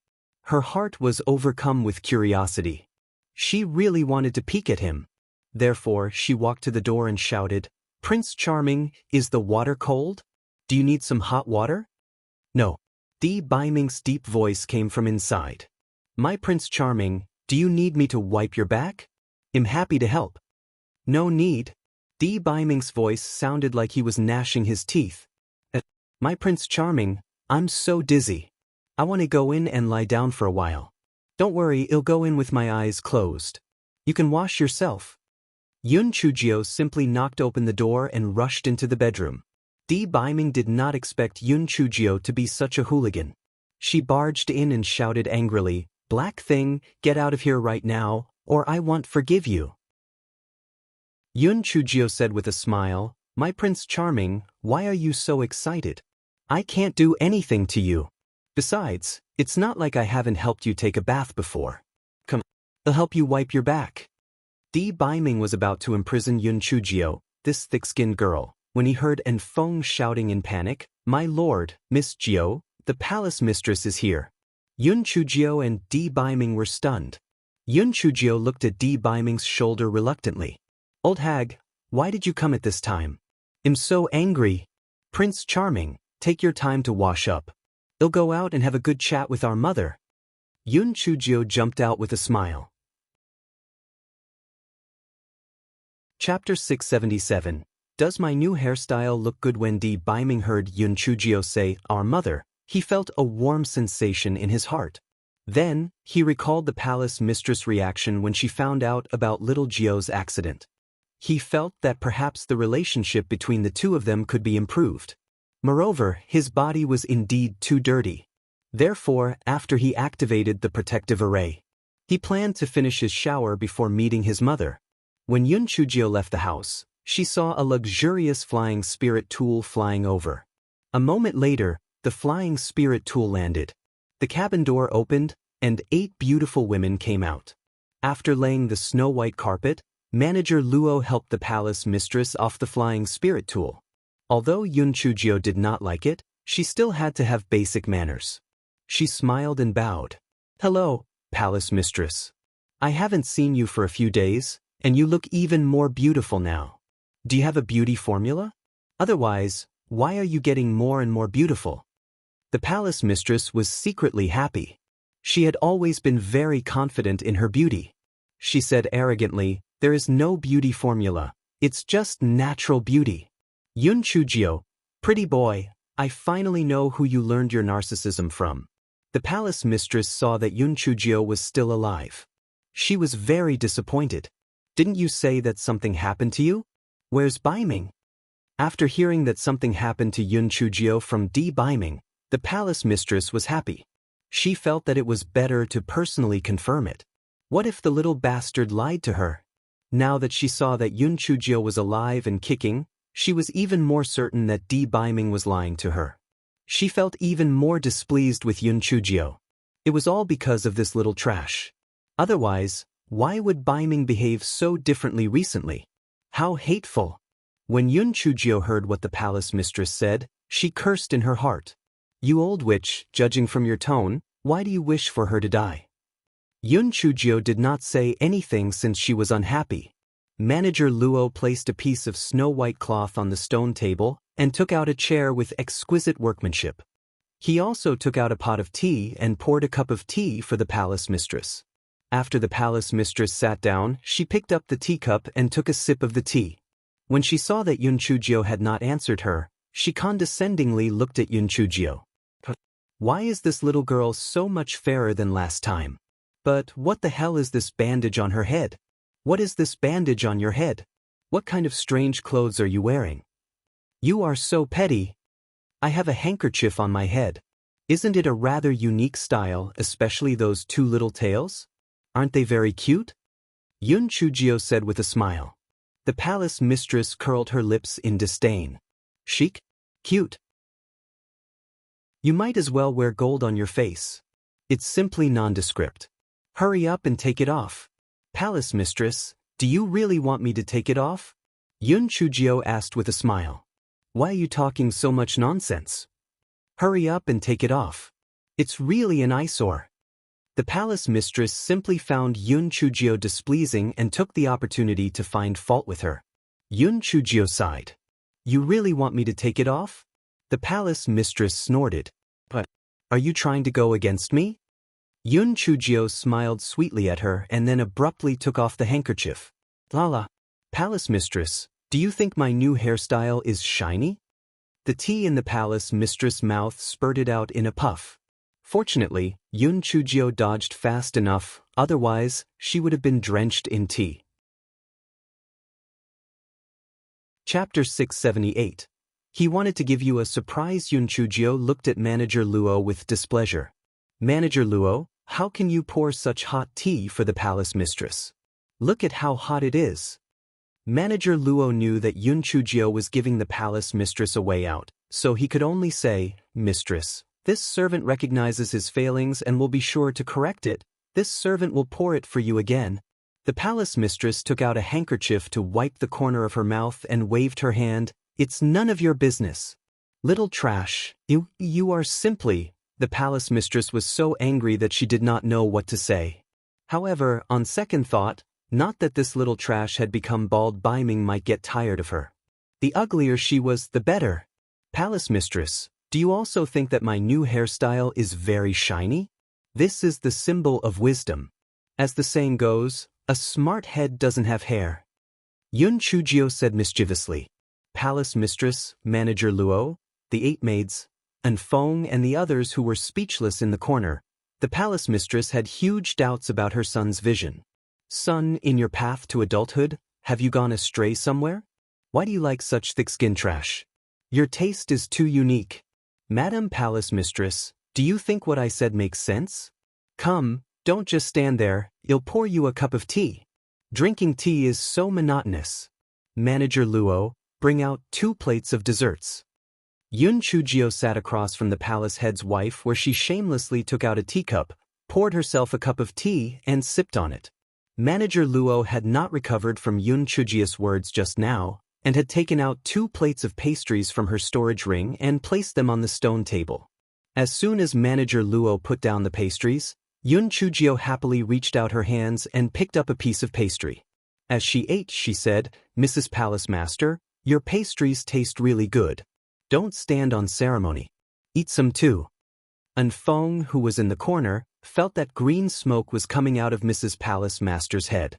Her heart was overcome with curiosity. She really wanted to peek at him. Therefore, she walked to the door and shouted, "Prince Charming, is the water cold? Do you need some hot water?" "No." Di Baiming's deep voice came from inside. "My Prince Charming, do you need me to wipe your back? I'm happy to help." "No need." Di Baiming's voice sounded like he was gnashing his teeth. "My Prince Charming, I'm so dizzy. I want to go in and lie down for a while. Don't worry, I'll go in with my eyes closed. You can wash yourself." Yun Chujio simply knocked open the door and rushed into the bedroom. Di Baiming did not expect Yun Chujio to be such a hooligan. She barged in and shouted angrily, "Black thing, get out of here right now, or I won't forgive you." Yun Chujio said with a smile, My Prince Charming, why are you so excited? I can't do anything to you. Besides, it's not like I haven't helped you take a bath before. Come, I'll help you wipe your back. Di Baiming was about to imprison Yun Chujio, this thick-skinned girl, when he heard En Feng shouting in panic, "My lord, Miss Jiao, the palace mistress is here." Yun Chujio and Di Baiming were stunned. Yun Chujio looked at Di Baiming's shoulder reluctantly. "Old hag, why did you come at this time? I'm so angry. Prince Charming, take your time to wash up. I'll go out and have a good chat with our mother." Yun Chujio jumped out with a smile. Chapter 677. Does my new hairstyle look good? When Di Baiming heard Yun Chujio say, "our mother," he felt a warm sensation in his heart. Then, he recalled the palace mistress' reaction when she found out about little Jiao's accident. He felt that perhaps the relationship between the two of them could be improved. Moreover, his body was indeed too dirty. Therefore, after he activated the protective array, he planned to finish his shower before meeting his mother. When Yun Chujio left the house, she saw a luxurious flying spirit tool flying over. A moment later, the flying spirit tool landed. The cabin door opened, and 8 beautiful women came out. After laying the snow-white carpet, Manager Luo helped the palace mistress off the flying spirit tool. Although Yun Chujio did not like it, she still had to have basic manners. She smiled and bowed. "Hello, palace mistress. I haven't seen you for a few days, and you look even more beautiful now. Do you have a beauty formula? Otherwise, why are you getting more and more beautiful?" The palace mistress was secretly happy. She had always been very confident in her beauty. She said arrogantly, "There is no beauty formula, it's just natural beauty." "Yun Chujio, pretty boy, I finally know who you learned your narcissism from." The palace mistress saw that Yun Chujio was still alive. She was very disappointed. "Didn't you say that something happened to you? Where's Baiming?" After hearing that something happened to Yun Chujio from Di Baiming, the palace mistress was happy. She felt that it was better to personally confirm it. What if the little bastard lied to her? Now that she saw that Yun Chujio was alive and kicking, she was even more certain that Di Baiming was lying to her. She felt even more displeased with Yun Chujio. It was all because of this little trash. Otherwise, why would Baiming behave so differently recently? How hateful! When Yun Chujio heard what the palace mistress said, she cursed in her heart. "You old witch, judging from your tone, why do you wish for her to die?" Yun Chujio did not say anything since she was unhappy. Manager Luo placed a piece of snow-white cloth on the stone table and took out a chair with exquisite workmanship. He also took out a pot of tea and poured a cup of tea for the palace mistress. After the palace mistress sat down, she picked up the teacup and took a sip of the tea. When she saw that Yun Chujio had not answered her, she condescendingly looked at Yun Chujio. "Why is this little girl so much fairer than last time? But what the hell is this bandage on her head? What is this bandage on your head? What kind of strange clothes are you wearing? You are so petty. I have a handkerchief on my head. Isn't it a rather unique style, especially those 2 little tails? Aren't they very cute?" Yun Chujio said with a smile. The palace mistress curled her lips in disdain. "Chic? Cute? You might as well wear gold on your face. It's simply nondescript. Hurry up and take it off." "Palace mistress, do you really want me to take it off?" Yun Chujio asked with a smile. "Why are you talking so much nonsense? Hurry up and take it off. It's really an eyesore." The palace mistress simply found Yun Chujio displeasing and took the opportunity to find fault with her. Yun Chujio sighed. "You really want me to take it off?" The palace mistress snorted. "But, are you trying to go against me?" Yun Chujio smiled sweetly at her and then abruptly took off the handkerchief. "Lala, palace mistress, do you think my new hairstyle is shiny?" The tea in the palace mistress' mouth spurted out in a puff. Fortunately, Yun Chujio dodged fast enough, otherwise, she would have been drenched in tea. Chapter 678. He wanted to give you a surprise. Yun Chujio looked at Manager Luo with displeasure. "Manager Luo, how can you pour such hot tea for the palace mistress? Look at how hot it is." Manager Luo knew that Yun Chujio was giving the palace mistress a way out, so he could only say, "Mistress, this servant recognizes his failings and will be sure to correct it. This servant will pour it for you again." The palace mistress took out a handkerchief to wipe the corner of her mouth and waved her hand. "It's none of your business. Little trash, you are simply—" The palace mistress was so angry that she did not know what to say. However, on second thought, not that this little trash had become bald, Bai Ming might get tired of her. The uglier she was, the better. "Palace mistress, do you also think that my new hairstyle is very shiny? This is the symbol of wisdom. As the saying goes, a smart head doesn't have hair." Yun Chujio said mischievously. Palace mistress, Manager Luo, the 8 maids, and Feng and the others who were speechless in the corner. The palace mistress had huge doubts about her son's vision. "Son, in your path to adulthood, have you gone astray somewhere? Why do you like such thick-skinned trash? Your taste is too unique. Madam Palace Mistress, do you think what I said makes sense? Come, don't just stand there, I'll pour you a cup of tea. Drinking tea is so monotonous. Manager Luo, bring out 2 plates of desserts." Yun Chujio sat across from the palace head's wife, where she shamelessly took out a teacup, poured herself a cup of tea, and sipped on it. Manager Luo had not recovered from Yun Chujio's words just now, and had taken out 2 plates of pastries from her storage ring and placed them on the stone table. As soon as Manager Luo put down the pastries, Yun Chujio happily reached out her hands and picked up a piece of pastry. As she ate, she said, "Mrs. Palace Master, your pastries taste really good. Don't stand on ceremony. Eat some too." And Feng, who was in the corner, felt that green smoke was coming out of Mrs. Palace Master's head.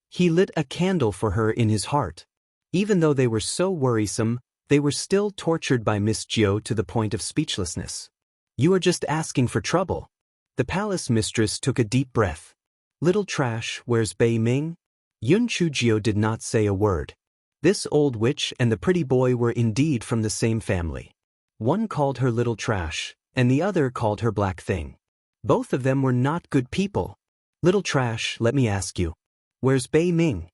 He lit a candle for her in his heart. Even though they were so worrisome, they were still tortured by Miss Jiao to the point of speechlessness. "You are just asking for trouble." The palace mistress took a deep breath. "Little trash, where's Bai Ming?" Yun Chujio did not say a word. This old witch and the pretty boy were indeed from the same family. One called her little trash, and the other called her black thing. Both of them were not good people. "Little trash, let me ask you, where's Bai Ming?"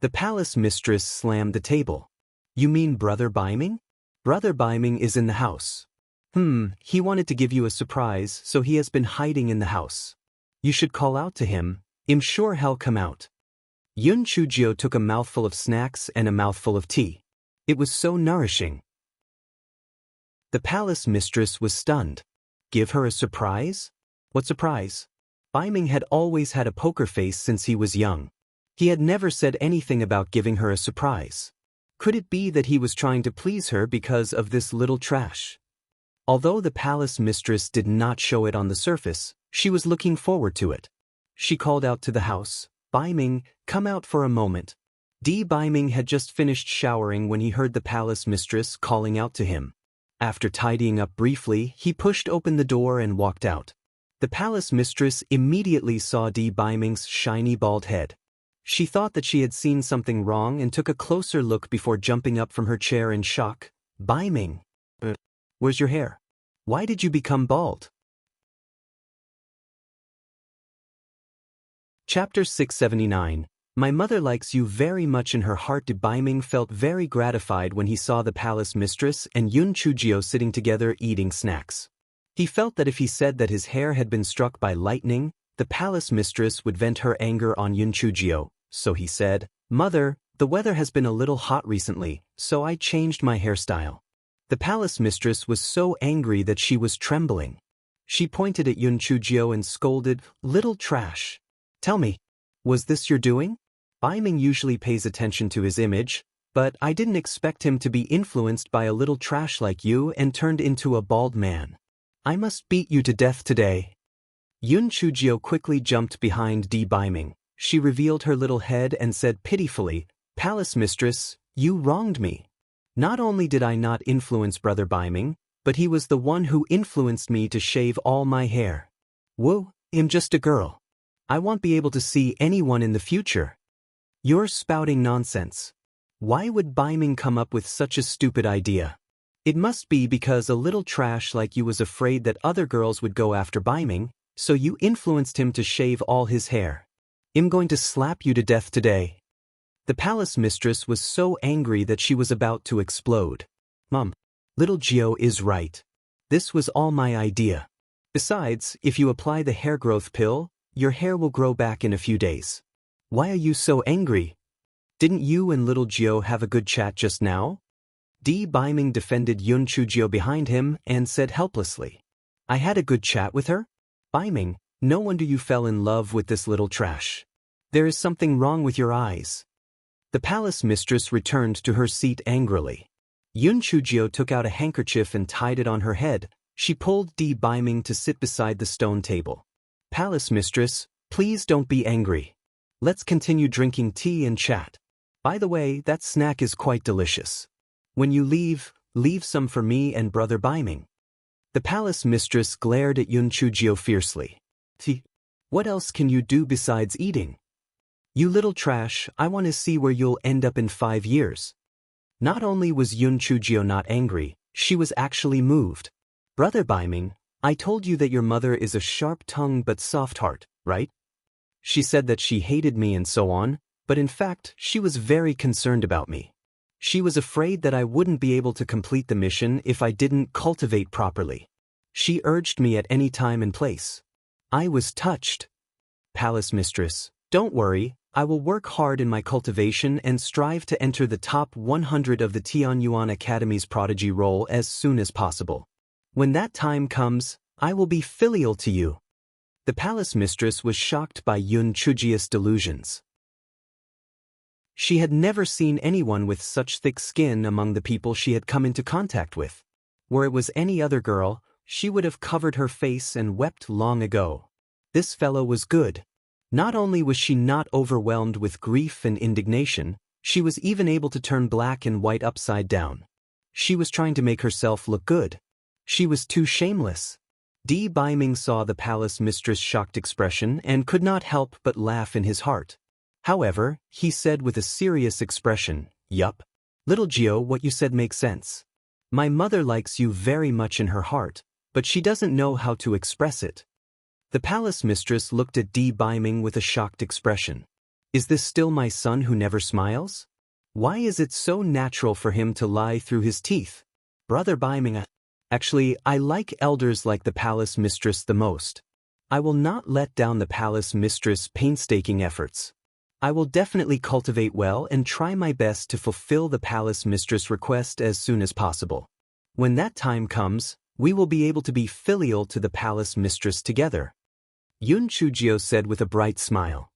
The palace mistress slammed the table. "You mean Brother Bai Ming? Brother Bai Ming is in the house. He wanted to give you a surprise, so he has been hiding in the house. You should call out to him, I'm sure he'll come out." Yun Chujio took a mouthful of snacks and a mouthful of tea. It was so nourishing. The palace mistress was stunned. Give her a surprise? What surprise? Bai Ming had always had a poker face since he was young. He had never said anything about giving her a surprise. Could it be that he was trying to please her because of this little trash? Although the palace mistress did not show it on the surface, she was looking forward to it. She called out to the house, "Bai Ming, come out for a moment." Bai Ming had just finished showering when he heard the palace mistress calling out to him. After tidying up briefly, he pushed open the door and walked out. The palace mistress immediately saw Bai Ming's shiny bald head. She thought that she had seen something wrong and took a closer look before jumping up from her chair in shock. "Bai Ming, where's your hair? Why did you become bald?" Chapter 679. My mother likes you very much in her heart. Bai Ming felt very gratified when he saw the palace mistress and Yun Chujio sitting together eating snacks. He felt that if he said that his hair had been struck by lightning, the palace mistress would vent her anger on Yun Chujio, so he said, "Mother, the weather has been a little hot recently, so I changed my hairstyle." The palace mistress was so angry that she was trembling. She pointed at Yun Chujio and scolded, "Little trash. Tell me, was this your doing?" Bai Ming usually pays attention to his image, but I didn't expect him to be influenced by a little trash like you and turned into a bald man. I must beat you to death today. Yun Chujio quickly jumped behind Bai Ming. She revealed her little head and said pitifully, "Palace mistress, you wronged me. Not only did I not influence Brother Bai Ming, but he was the one who influenced me to shave all my hair. Whoa, I'm just a girl. I won't be able to see anyone in the future. You're spouting nonsense. Why would Bai Ming come up with such a stupid idea? It must be because a little trash like you was afraid that other girls would go after Bai Ming, so you influenced him to shave all his hair. I'm going to slap you to death today." The palace mistress was so angry that she was about to explode. Mom, little Gio is right. This was all my idea. Besides, if you apply the hair growth pill, your hair will grow back in a few days. Why are you so angry? Didn't you and little Gio have a good chat just now? Di Biming defended Yun Chujio behind him and said helplessly. I had a good chat with her? Biming, no wonder you fell in love with this little trash. There is something wrong with your eyes. The palace mistress returned to her seat angrily. Yun Chujio took out a handkerchief and tied it on her head. She pulled Di Biming to sit beside the stone table. Palace mistress, please don't be angry. Let's continue drinking tea and chat. By the way, that snack is quite delicious. When you leave some for me and Brother Biming. The palace mistress glared at Yun Chujio fiercely. What else can you do besides eating? You little trash, I want to see where you'll end up in 5 years. Not only was Yun Chujio not angry, she was actually moved. Brother Biming, I told you that your mother is a sharp-tongued but soft heart, right? She said that she hated me and so on, but in fact, she was very concerned about me. She was afraid that I wouldn't be able to complete the mission if I didn't cultivate properly. She urged me at any time and place. I was touched. Palace mistress, don't worry, I will work hard in my cultivation and strive to enter the top 100 of the Tianyuan Academy's prodigy roll as soon as possible. When that time comes, I will be filial to you. The palace mistress was shocked by Yun Chujio's delusions. She had never seen anyone with such thick skin among the people she had come into contact with. Where it was any other girl, she would have covered her face and wept long ago. This fellow was good. Not only was she not overwhelmed with grief and indignation, she was even able to turn black and white upside down. She was trying to make herself look good. She was too shameless. Di Biming saw the palace mistress' shocked expression and could not help but laugh in his heart. However, he said with a serious expression, Yup. Little Gio, what you said makes sense. My mother likes you very much in her heart, but she doesn't know how to express it. The palace mistress looked at Di Biming with a shocked expression. Is this still my son who never smiles? Why is it so natural for him to lie through his teeth? Brother Biming, actually, I like elders like the palace mistress the most. I will not let down the palace mistress' painstaking efforts. I will definitely cultivate well and try my best to fulfill the palace mistress' request as soon as possible. When that time comes, we will be able to be filial to the palace mistress together. Yun Chujio said with a bright smile.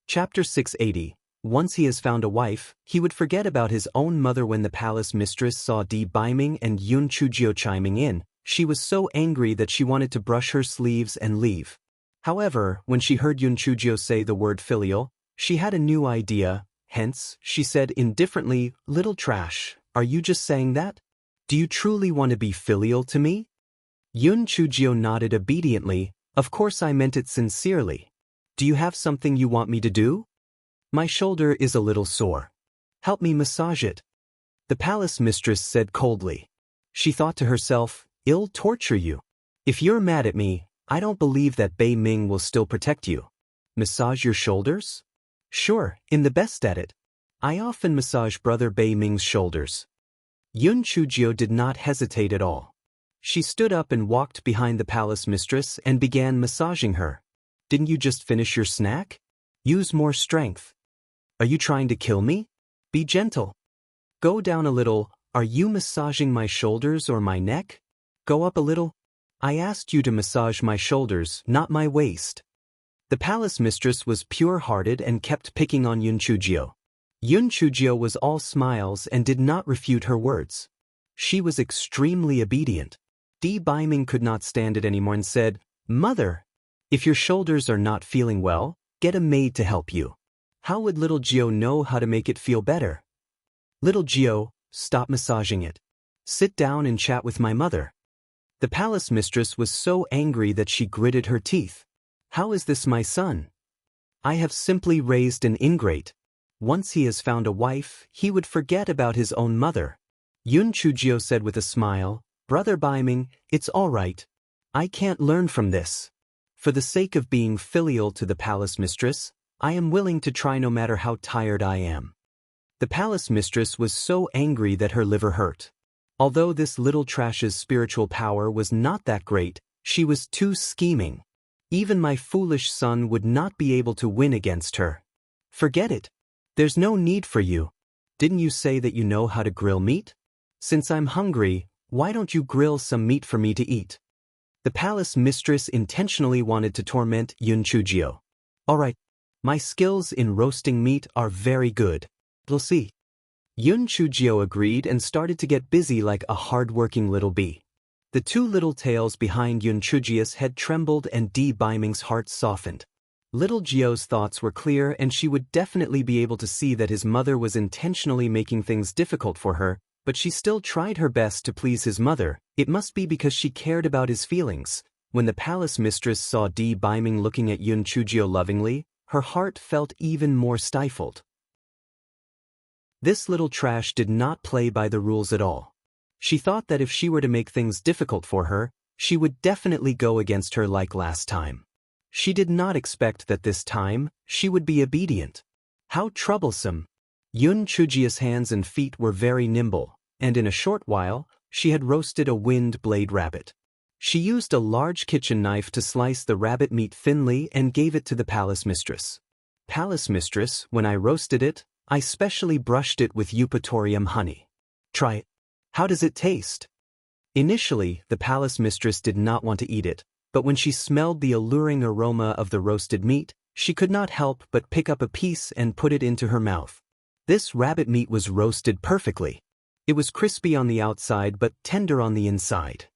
Chapter 680. Once he has found a wife, he would forget about his own mother. When the palace mistress saw Di Biming and Yun Chujio chiming in, she was so angry that she wanted to brush her sleeves and leave. However, when she heard Yun Chujio say the word filial, she had a new idea. Hence, she said indifferently, Little trash, are you just saying that? Do you truly want to be filial to me? Yun Chujio nodded obediently. Of course I meant it sincerely. Do you have something you want me to do? My shoulder is a little sore. Help me massage it. The palace mistress said coldly. She thought to herself, I'll torture you. If you're mad at me, I don't believe that Bei Ming will still protect you. Massage your shoulders? Sure, I'm the best at it. I often massage Brother Bei Ming's shoulders. Yun Chujio did not hesitate at all. She stood up and walked behind the palace mistress and began massaging her. Didn't you just finish your snack? Use more strength. Are you trying to kill me? Be gentle. Go down a little. Are you massaging my shoulders or my neck? Go up a little. I asked you to massage my shoulders, not my waist. The palace mistress was pure-hearted and kept picking on Yun Chujio. Yun Chujio was all smiles and did not refute her words. She was extremely obedient. Di Biming could not stand it anymore and said, Mother, if your shoulders are not feeling well, get a maid to help you. How would little Gio know how to make it feel better? Little Gio, stop massaging it. Sit down and chat with my mother. The palace mistress was so angry that she gritted her teeth. How is this my son? I have simply raised an ingrate. Once he has found a wife, he would forget about his own mother. Yun Chujio said with a smile, Brother Biming, it's all right. I can't learn from this. For the sake of being filial to the palace mistress, I am willing to try no matter how tired I am. The palace mistress was so angry that her liver hurt. Although this little trash's spiritual power was not that great, she was too scheming. Even my foolish son would not be able to win against her. Forget it. There's no need for you. Didn't you say that you know how to grill meat? Since I'm hungry, why don't you grill some meat for me to eat? The palace mistress intentionally wanted to torment Yun Chujio. All right. My skills in roasting meat are very good. We'll see. Yun Chujio agreed and started to get busy like a hard-working little bee. The two little tails behind Yun Chujio's head trembled and Di Biming's heart softened. Little Jio's thoughts were clear and she would definitely be able to see that his mother was intentionally making things difficult for her, but she still tried her best to please his mother. It must be because she cared about his feelings. When the palace mistress saw Di Biming looking at Yun Chujio lovingly, her heart felt even more stifled. This little trash did not play by the rules at all. She thought that if she were to make things difficult for her, she would definitely go against her like last time. She did not expect that this time, she would be obedient. How troublesome! Yun Chujio's hands and feet were very nimble, and in a short while, she had roasted a wind-blade rabbit. She used a large kitchen knife to slice the rabbit meat thinly and gave it to the palace mistress. Palace mistress, when I roasted it, I specially brushed it with eupatorium honey. Try it. How does it taste? Initially, the palace mistress did not want to eat it, but when she smelled the alluring aroma of the roasted meat, she could not help but pick up a piece and put it into her mouth. This rabbit meat was roasted perfectly. It was crispy on the outside but tender on the inside.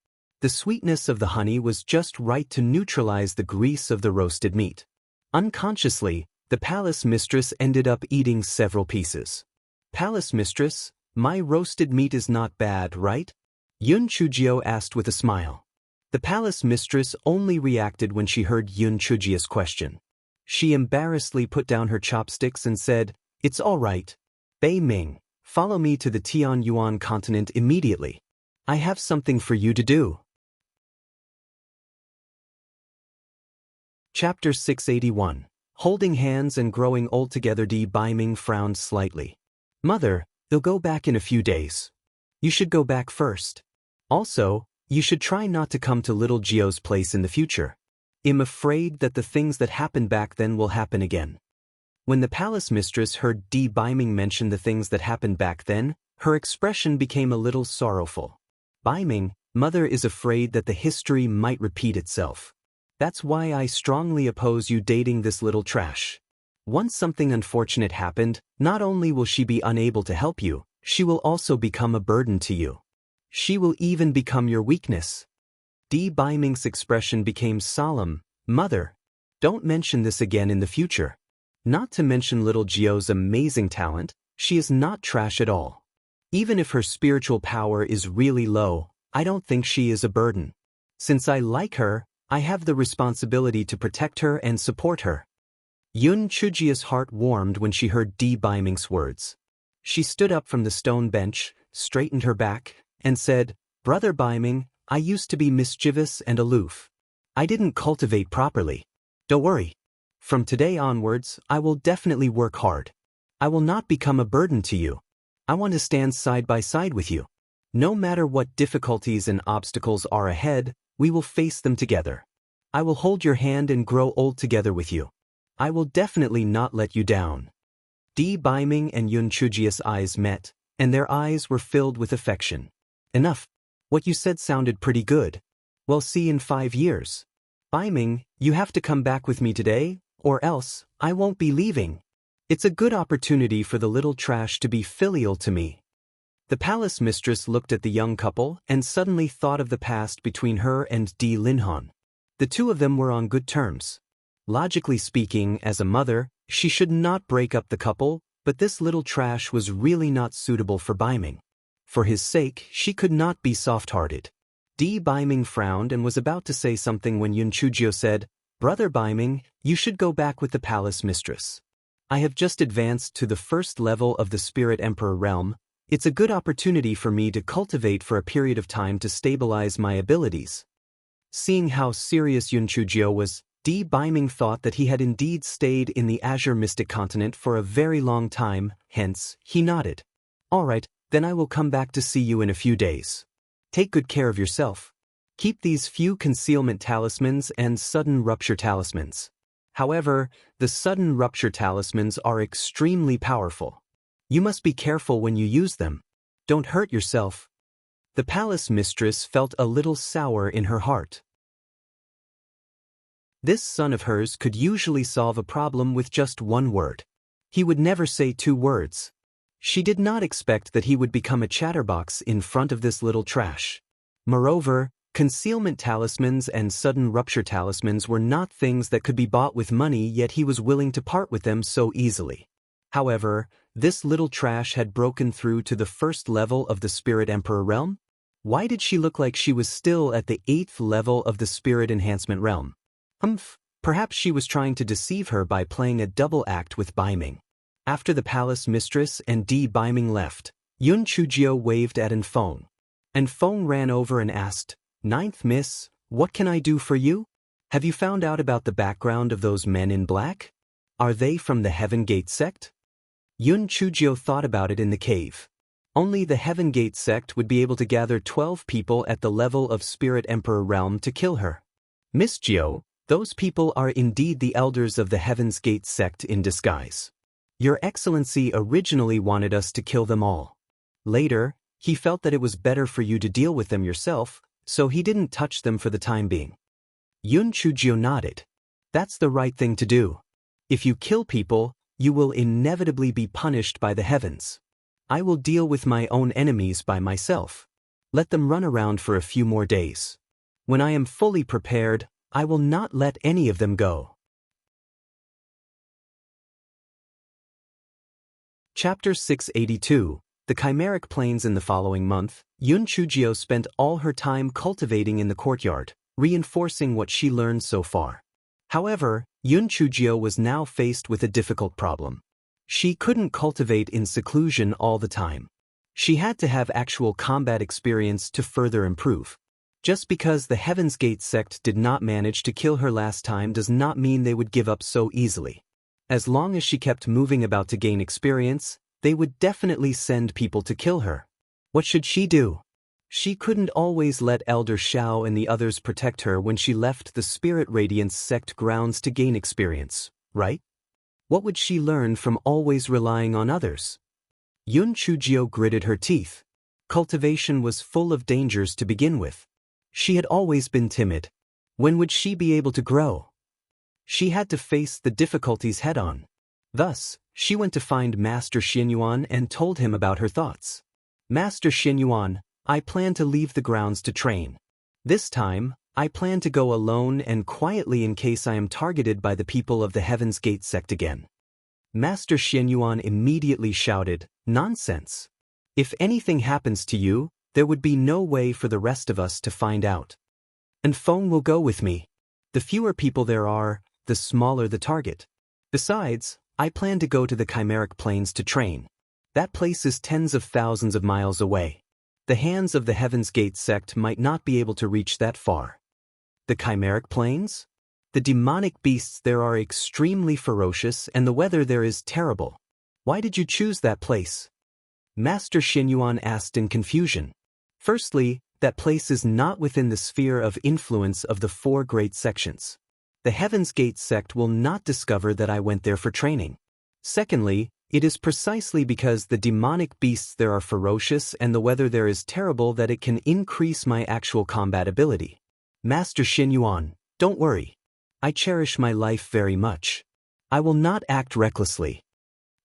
The sweetness of the honey was just right to neutralize the grease of the roasted meat. Unconsciously, the palace mistress ended up eating several pieces. Palace mistress, my roasted meat is not bad, right? Yun Chujio asked with a smile. The palace mistress only reacted when she heard Yun Chujio's question. She embarrassedly put down her chopsticks and said, "It's all right. Bei Ming, follow me to the Tianyuan continent immediately. I have something for you to do." Chapter 681. Holding hands and growing old together. Di Biming frowned slightly. "Mother, they'll go back in a few days. You should go back first. Also, you should try not to come to little Jio's place in the future. I'm afraid that the things that happened back then will happen again." When the palace mistress heard Di Biming mention the things that happened back then, her expression became a little sorrowful. "Biming, mother is afraid that the history might repeat itself. That's why I strongly oppose you dating this little trash. Once something unfortunate happened, not only will she be unable to help you, she will also become a burden to you. She will even become your weakness." Di Biming's expression became solemn. "Mother, don't mention this again in the future. Not to mention little Jio's amazing talent, she is not trash at all. Even if her spiritual power is really low, I don't think she is a burden. Since I like her, I have the responsibility to protect her and support her." Yun Chujio's heart warmed when she heard Di Biming's words. She stood up from the stone bench, straightened her back, and said, "Brother Biming, I used to be mischievous and aloof. I didn't cultivate properly. Don't worry. From today onwards, I will definitely work hard. I will not become a burden to you. I want to stand side by side with you. No matter what difficulties and obstacles are ahead, we will face them together. I will hold your hand and grow old together with you. I will definitely not let you down." Di Biming and Yun Chujio's eyes met, and their eyes were filled with affection. "Enough. What you said sounded pretty good. Well, see in 5 years. Biming, you have to come back with me today, or else, I won't be leaving. It's a good opportunity for the little trash to be filial to me." The palace mistress looked at the young couple and suddenly thought of the past between her and Di Linhan. The two of them were on good terms. Logically speaking, as a mother, she should not break up the couple, but this little trash was really not suitable for Biming. For his sake, she could not be soft-hearted. Di Biming frowned and was about to say something when Yun Chujio said, "Brother Biming, you should go back with the palace mistress. I have just advanced to the first level of the Spirit Emperor realm. It's a good opportunity for me to cultivate for a period of time to stabilize my abilities." Seeing how serious Yun Chujio was, Biming thought that he had indeed stayed in the Azure Mystic Continent for a very long time, hence, he nodded. All right, then I will come back to see you in a few days. Take good care of yourself. Keep these few concealment talismans and sudden rupture talismans. However, the sudden rupture talismans are extremely powerful. You must be careful when you use them. Don't hurt yourself. The palace mistress felt a little sour in her heart. This son of hers could usually solve a problem with just one word. He would never say 2 words. She did not expect that he would become a chatterbox in front of this little trash. Moreover, concealment talismans and sudden rupture talismans were not things that could be bought with money, yet he was willing to part with them so easily. However, this little trash had broken through to the 1st level of the Spirit Emperor realm. Why did she look like she was still at the 8th level of the Spirit Enhancement realm? Perhaps she was trying to deceive her by playing a double act with Biming. After the palace mistress and Biming left, Yun Chujio waved at Enfong. Enfong ran over and asked, "Ninth Miss, what can I do for you? Have you found out about the background of those men in black? Are they from the Heaven Gate sect?" Yun Chujio thought about it in the cave. Only the Heaven Gate sect would be able to gather 12 people at the level of Spirit Emperor realm to kill her. Miss Jio, those people are indeed the elders of the Heaven's Gate sect in disguise. Your Excellency originally wanted us to kill them all. Later, he felt that it was better for you to deal with them yourself, so he didn't touch them for the time being. Yun Chujio nodded. That's the right thing to do. If you kill people, you will inevitably be punished by the heavens. I will deal with my own enemies by myself. Let them run around for a few more days. When I am fully prepared, I will not let any of them go. Chapter 682, The Chimeric Plains. In the following month, Yun Chujio spent all her time cultivating in the courtyard, reinforcing what she learned so far. However, Yun Chujio was now faced with a difficult problem. She couldn't cultivate in seclusion all the time. She had to have actual combat experience to further improve. Just because the Heaven's Gate sect did not manage to kill her last time does not mean they would give up so easily. As long as she kept moving about to gain experience, they would definitely send people to kill her. What should she do? She couldn't always let Elder Xiao and the others protect her when she left the Spirit Radiance sect grounds to gain experience, right? What would she learn from always relying on others? Yun Chujio gritted her teeth. Cultivation was full of dangers to begin with. She had always been timid. When would she be able to grow? She had to face the difficulties head-on. Thus, she went to find Master Xinyuan and told him about her thoughts. Master Xinyuan, I plan to leave the grounds to train. This time, I plan to go alone and quietly in case I am targeted by the people of the Heaven's Gate sect again. Master Xinyuan immediately shouted, "Nonsense! If anything happens to you, there would be no way for the rest of us to find out. And Feng will go with me. The fewer people there are, the smaller the target. Besides, I plan to go to the Chimeric Plains to train. That place is tens of thousands of miles away. The hands of the Heaven's Gate sect might not be able to reach that far." The Chimeric Plains? The demonic beasts there are extremely ferocious and the weather there is terrible. Why did you choose that place? Master Xinyuan asked in confusion. Firstly, that place is not within the sphere of influence of the 4 great sections. The Heaven's Gate sect will not discover that I went there for training. Secondly, it is precisely because the demonic beasts there are ferocious and the weather there is terrible that it can increase my actual combat ability. Master Xinyuan, don't worry. I cherish my life very much. I will not act recklessly.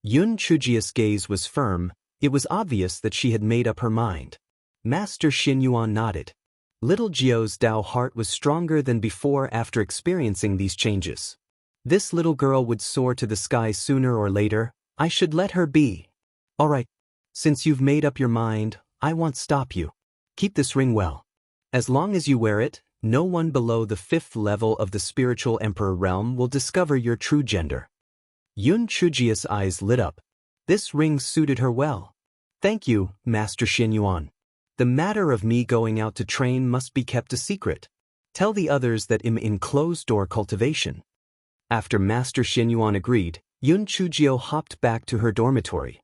Yun Chujio's gaze was firm. It was obvious that she had made up her mind. Master Xinyuan nodded. Little Jio's Dao heart was stronger than before after experiencing these changes. This little girl would soar to the sky sooner or later. I should let her be. All right. Since you've made up your mind, I won't stop you. Keep this ring well. As long as you wear it, no one below the 5th level of the Spiritual Emperor realm will discover your true gender. Yun Chujio's eyes lit up. This ring suited her well. Thank you, Master Xinyuan. The matter of me going out to train must be kept a secret. Tell the others that I'm in closed-door cultivation. After Master Xinyuan agreed, Yun Chujio hopped back to her dormitory.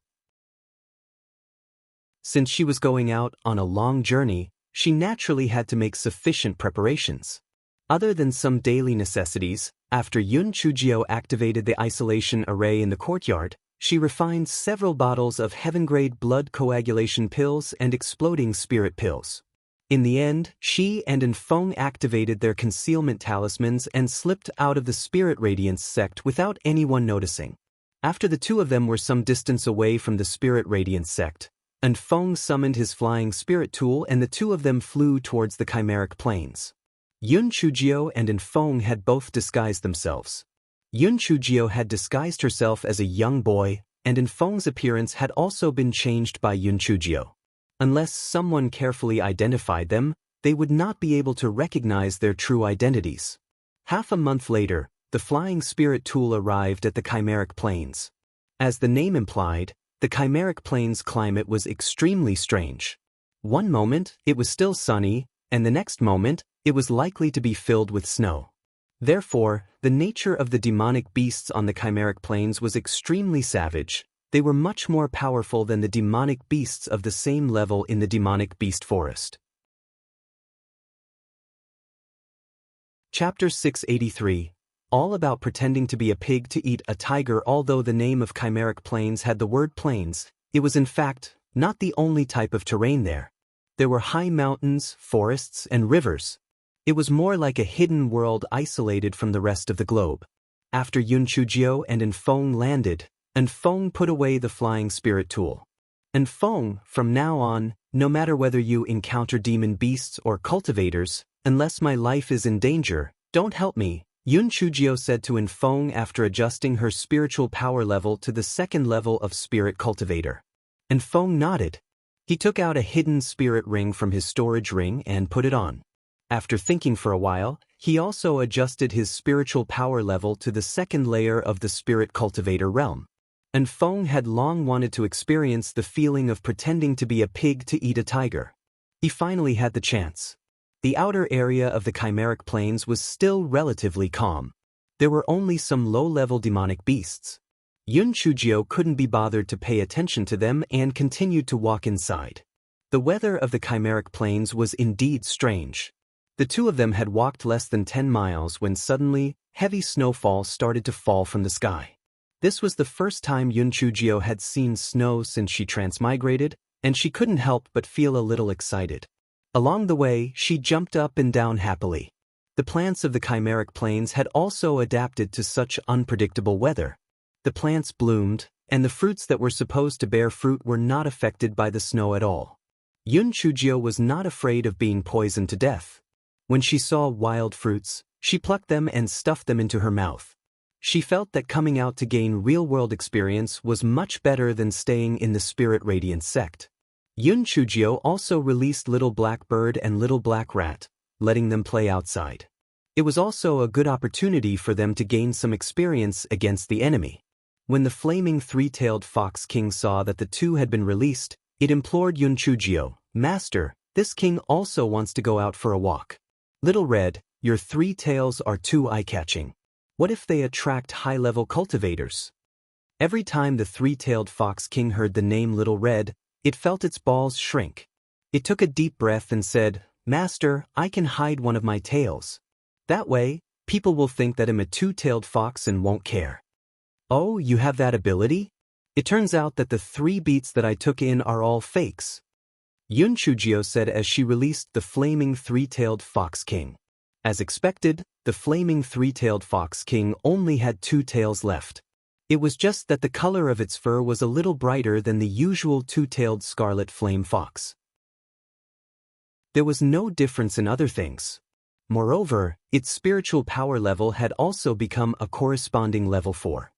Since she was going out on a long journey, she naturally had to make sufficient preparations. Other than some daily necessities, after Yun Chujio activated the isolation array in the courtyard, she refined several bottles of heaven-grade blood coagulation pills and exploding spirit pills. In the end, she and Enfeng activated their concealment talismans and slipped out of the Spirit Radiance sect without anyone noticing. After the two of them were some distance away from the Spirit Radiance sect, Enfeng summoned his flying spirit tool and the two of them flew towards the chimeric plains. Yun Chujio and Enfeng had both disguised themselves. Yun Chujio had disguised herself as a young boy, and Enfeng's appearance had also been changed by Yun Chujio. Unless someone carefully identified them, they would not be able to recognize their true identities. Half a month later, the flying spirit tool arrived at the chimeric plains. As the name implied, the chimeric plains climate was extremely strange. One moment, it was still sunny, and the next moment, it was likely to be filled with snow. Therefore, the nature of the demonic beasts on the chimeric plains was extremely savage. They were much more powerful than the demonic beasts of the same level in the demonic beast forest. Chapter 683. All about pretending to be a pig to eat a tiger. Although the name of chimeric plains had the word plains, it was in fact not the only type of terrain there. There were high mountains, forests, and rivers. It was more like a hidden world isolated from the rest of the globe. After Yun Chujio and Enfeng landed, Enfeng put away the flying spirit tool. Enfeng, from now on, no matter whether you encounter demon beasts or cultivators, unless my life is in danger, don't help me, Yun Chujio said to Enfeng after adjusting her spiritual power level to the second level of spirit cultivator. Enfeng nodded. He took out a hidden spirit ring from his storage ring and put it on. After thinking for a while, he also adjusted his spiritual power level to the second layer of the spirit cultivator realm. Enfeng had long wanted to experience the feeling of pretending to be a pig to eat a tiger. He finally had the chance. The outer area of the chimeric plains was still relatively calm. There were only some low-level demonic beasts. Yun Chujio couldn't be bothered to pay attention to them and continued to walk inside. The weather of the chimeric plains was indeed strange. The two of them had walked less than 10 miles when suddenly, heavy snowfall started to fall from the sky. This was the first time Yun Chujio had seen snow since she transmigrated, and she couldn't help but feel a little excited. Along the way, she jumped up and down happily. The plants of the chimeric plains had also adapted to such unpredictable weather. The plants bloomed, and the fruits that were supposed to bear fruit were not affected by the snow at all. Yun Chujio was not afraid of being poisoned to death. When she saw wild fruits, she plucked them and stuffed them into her mouth. She felt that coming out to gain real-world experience was much better than staying in the Spirit Radiance sect. Yun Chujio also released Little Black Bird and Little Black Rat, letting them play outside. It was also a good opportunity for them to gain some experience against the enemy. When the flaming three-tailed fox king saw that the two had been released, it implored Yun Chujio, "Master, this king also wants to go out for a walk. Little Red, your three tails are too eye-catching. What if they attract high-level cultivators?" Every time the three-tailed fox king heard the name Little Red, it felt its balls shrink. It took a deep breath and said, "Master, I can hide one of my tails. That way, people will think that I'm a two-tailed fox and won't care." "Oh, you have that ability? It turns out that the 3 beats that I took in are all fakes," Yun Chujio said as she released the flaming three-tailed fox king. As expected, the flaming three-tailed fox king only had 2 tails left. It was just that the color of its fur was a little brighter than the usual 2-tailed scarlet flame fox. There was no difference in other things. Moreover, its spiritual power level had also become a corresponding level 4.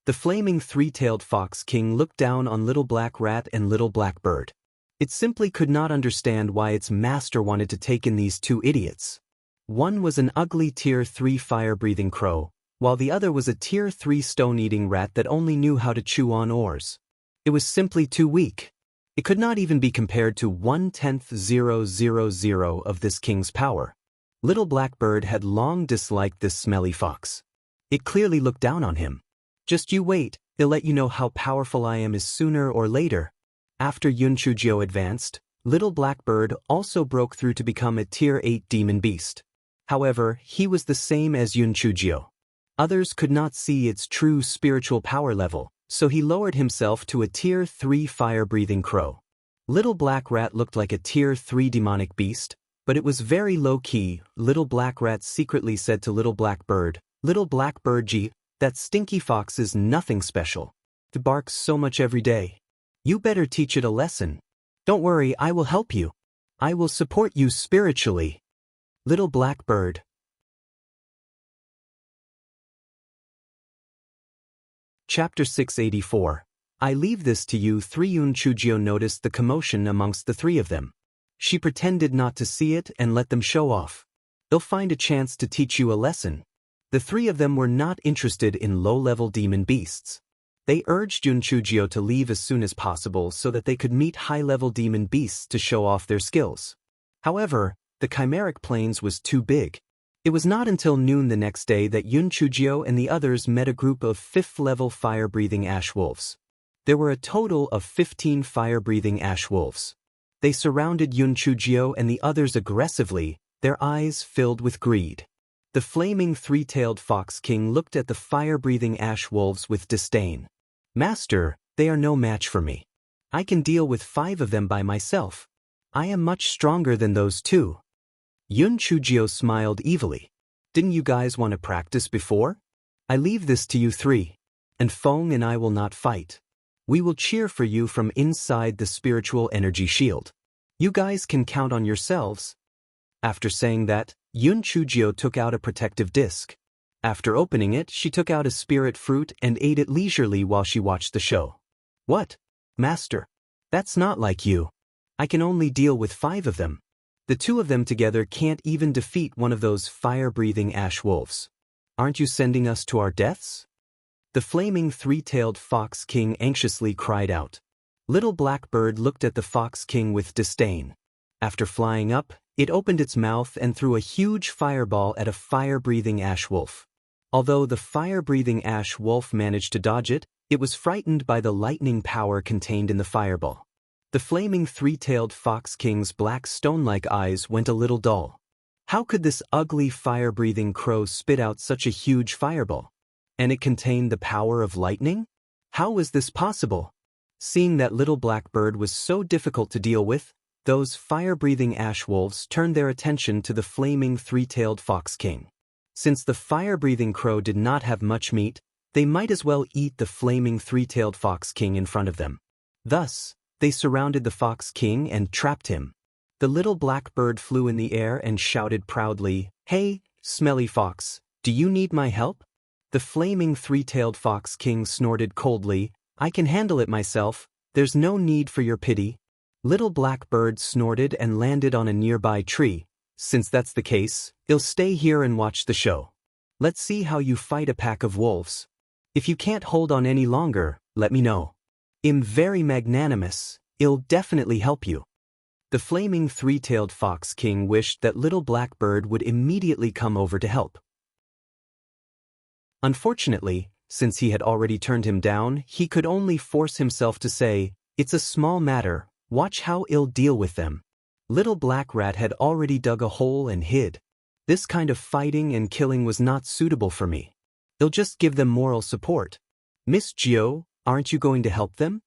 The flaming three-tailed fox king looked down on Little Black Rat and Little Black Bird. It simply could not understand why its master wanted to take in these 2 idiots. One was an ugly Tier 3 fire-breathing crow, while the other was a Tier 3 stone-eating rat that only knew how to chew on ores. It was simply too weak. It could not even be compared to 1/10,000 of this king's power. Little Blackbird had long disliked this smelly fox. It clearly looked down on him. Just you wait, they'll let you know how powerful I am is sooner or later. After Yunchujio advanced, Little Blackbird also broke through to become a Tier 8 demon beast. However, he was the same as Yunchujio. Others could not see its true spiritual power level, so he lowered himself to a Tier 3 fire-breathing crow. Little Black Rat looked like a Tier 3 demonic beast, but it was very low-key. Little Black Rat secretly said to Little Blackbird, "Little Blackbird, that stinky fox is nothing special. It barks so much every day. You better teach it a lesson. Don't worry, I will help you. I will support you spiritually." Little Blackbird. Chapter 684. I leave this to you. 3. Yunchujio noticed the commotion amongst the three of them. She pretended not to see it and let them show off. They'll find a chance to teach you a lesson. The three of them were not interested in low-level demon beasts. They urged Yunchujio to leave as soon as possible so that they could meet high-level demon beasts to show off their skills. However, the chimeric plains was too big. It was not until noon the next day that Yunchujio and the others met a group of 5th-level fire-breathing ash wolves. There were a total of 15 fire-breathing ash wolves. They surrounded Yunchujio and the others aggressively, their eyes filled with greed. The flaming three-tailed fox king looked at the fire-breathing ash wolves with disdain. "Master, they are no match for me. I can deal with 5 of them by myself. I am much stronger than those 2. Yunchujio smiled evilly. "Didn't you guys want to practice before? I leave this to you 3. And Feng and I will not fight. We will cheer for you from inside the spiritual energy shield. You guys can count on yourselves." After saying that, Yunchujio took out a protective disc. After opening it, she took out a spirit fruit and ate it leisurely while she watched the show. "What? Master? That's not like you. I can only deal with 5 of them. The 2 of them together can't even defeat one of those fire-breathing ash wolves. Aren't you sending us to our deaths?" The flaming three-tailed fox king anxiously cried out. Little Blackbird looked at the fox king with disdain. After flying up, it opened its mouth and threw a huge fireball at a fire-breathing ash wolf. Although the fire-breathing ash wolf managed to dodge it, it was frightened by the lightning power contained in the fireball. The flaming three-tailed fox king's black stone-like eyes went a little dull. How could this ugly fire-breathing crow spit out such a huge fireball? And it contained the power of lightning? How was this possible? Seeing that Little Blackbird was so difficult to deal with, those fire-breathing ash wolves turned their attention to the flaming three-tailed fox king. Since the fire-breathing crow did not have much meat, they might as well eat the flaming three-tailed fox king in front of them. Thus, they surrounded the fox king and trapped him. The little blackbird flew in the air and shouted proudly, "Hey, smelly fox, do you need my help?" The flaming three-tailed fox king snorted coldly, "I can handle it myself, there's no need for your pity." Little Blackbird snorted and landed on a nearby tree. "Since that's the case, I'll stay here and watch the show. Let's see how you fight a pack of wolves. If you can't hold on any longer, let me know. I'm very magnanimous, I'll definitely help you." The flaming three-tailed fox king wished that Little Blackbird would immediately come over to help. Unfortunately, since he had already turned him down, he could only force himself to say, "It's a small matter, watch how I'll deal with them." Little Black Rat had already dug a hole and hid. This kind of fighting and killing was not suitable for me. I'll just give them moral support. "Miss Gio, aren't you going to help them?"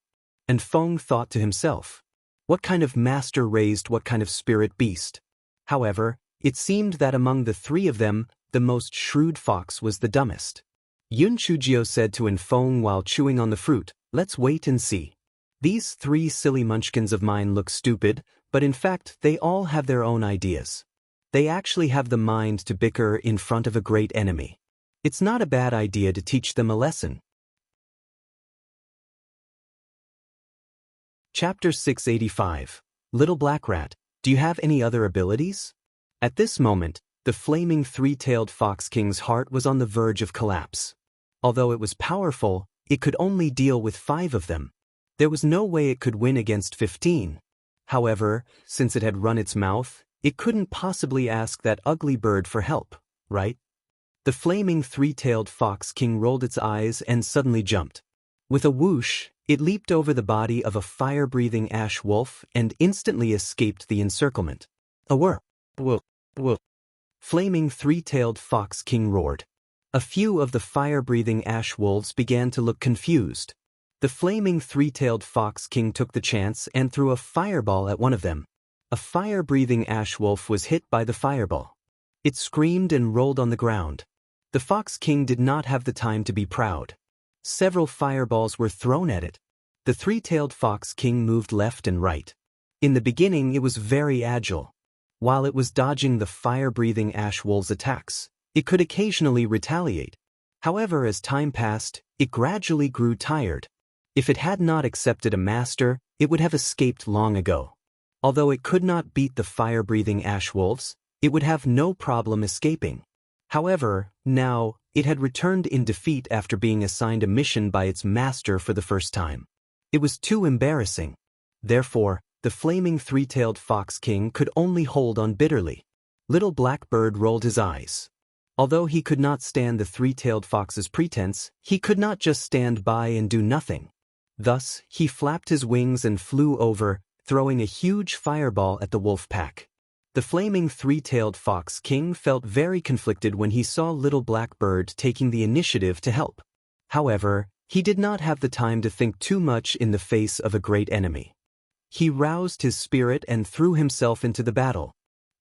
And Feng thought to himself, what kind of master raised what kind of spirit beast? However, it seemed that among the 3 of them, the most shrewd fox was the dumbest. Yunchujio said to Infeng while chewing on the fruit, "Let's wait and see. These 3 silly munchkins of mine look stupid, but in fact they all have their own ideas. They actually have the mind to bicker in front of a great enemy. It's not a bad idea to teach them a lesson." Chapter 685. Little Black Rat, do you have any other abilities? At this moment, the flaming three-tailed fox king's heart was on the verge of collapse. Although it was powerful, it could only deal with 5 of them. There was no way it could win against 15. However, since it had run its mouth, It couldn't possibly ask that ugly bird for help, right? The flaming three-tailed fox king rolled its eyes and suddenly jumped. With a whoosh, it leaped over the body of a fire-breathing ash wolf and instantly escaped the encirclement. A whir, whoop, whoop. Flaming three-tailed fox king roared. A few of the fire-breathing ash wolves began to look confused. The flaming three-tailed fox king took the chance and threw a fireball at one of them. A fire-breathing ash wolf was hit by the fireball. It screamed and rolled on the ground. The fox king did not have the time to be proud. Several fireballs were thrown at it. The three-tailed fox king moved left and right. In the beginning it was very agile. While it was dodging the fire-breathing ash wolves' attacks, it could occasionally retaliate. However, as time passed, it gradually grew tired. If it had not accepted a master, it would have escaped long ago. Although it could not beat the fire-breathing ash wolves, it would have no problem escaping. However, now, it had returned in defeat after being assigned a mission by its master for the first time. It was too embarrassing. Therefore, the flaming three-tailed fox king could only hold on bitterly. Little Black Bird rolled his eyes. Although he could not stand the three-tailed fox's pretense, he could not just stand by and do nothing. Thus, he flapped his wings and flew over, throwing a huge fireball at the wolf pack. The flaming three-tailed fox king felt very conflicted when he saw Little Black Bird taking the initiative to help. However, he did not have the time to think too much in the face of a great enemy. He roused his spirit and threw himself into the battle.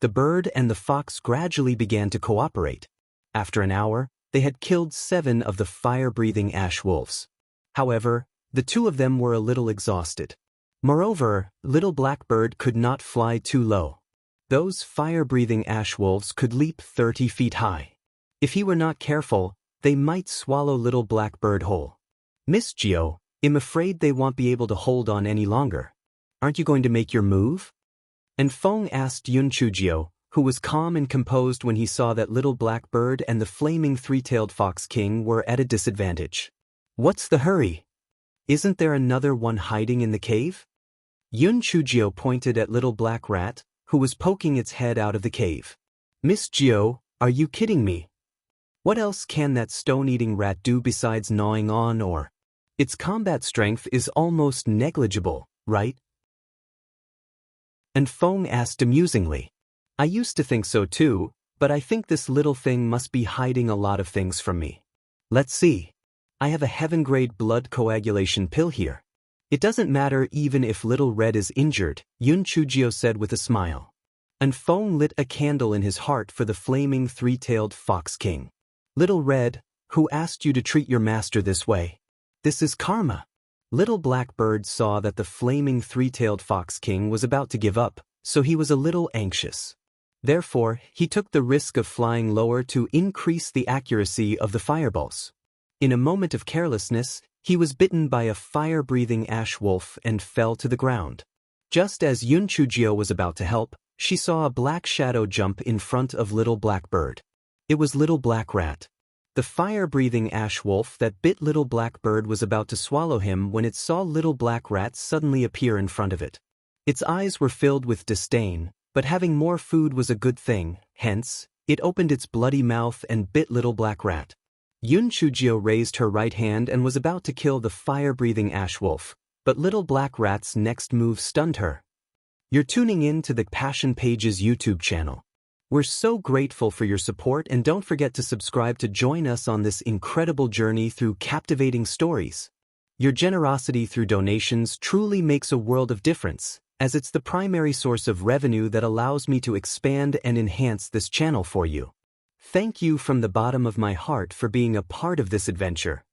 The bird and the fox gradually began to cooperate. After an hour, they had killed 7 of the fire-breathing ash wolves. However, the 2 of them were a little exhausted. Moreover, Little Black Bird could not fly too low. Those fire-breathing ash wolves could leap 30 feet high. If he were not careful, they might swallow Little Black Bird whole. Mischievous, I'm afraid they won't be able to hold on any longer. Aren't you going to make your move? And Feng asked Yunchujio, who was calm and composed when he saw that Little Black Bird and the flaming three-tailed fox king were at a disadvantage. What's the hurry? Isn't there another one hiding in the cave? Yunchujio pointed at Little Black Rat, who was poking its head out of the cave. Mischievous, are you kidding me? What else can that stone-eating rat do besides gnawing on or? Its combat strength is almost negligible, right? And Feng asked amusingly. I used to think so too, but I think this little thing must be hiding a lot of things from me. Let's see. I have a heaven-grade blood coagulation pill here. It doesn't matter even if Little Red is injured, Yunchujio said with a smile. And Feng lit a candle in his heart for the flaming three-tailed fox king. Little Red, who asked you to treat your master this way? This is karma. Little Black Bird saw that the flaming three-tailed fox king was about to give up, so he was a little anxious. Therefore, he took the risk of flying lower to increase the accuracy of the fireballs. In a moment of carelessness, he was bitten by a fire-breathing ash wolf and fell to the ground. Just as Yunchujio was about to help, she saw a black shadow jump in front of Little Black Bird. It was Little Black Rat. The fire-breathing ash wolf that bit Little Black Bird was about to swallow him when it saw Little Black Rat suddenly appear in front of it. Its eyes were filled with disdain, but having more food was a good thing, hence, it opened its bloody mouth and bit Little Black Rat. Yunchujio raised her right hand and was about to kill the fire-breathing ash wolf, but Little Black Rat's next move stunned her. You're tuning in to the Passion Pages YouTube channel. We're so grateful for your support, and don't forget to subscribe to join us on this incredible journey through captivating stories. Your generosity through donations truly makes a world of difference, as it's the primary source of revenue that allows me to expand and enhance this channel for you. Thank you from the bottom of my heart for being a part of this adventure.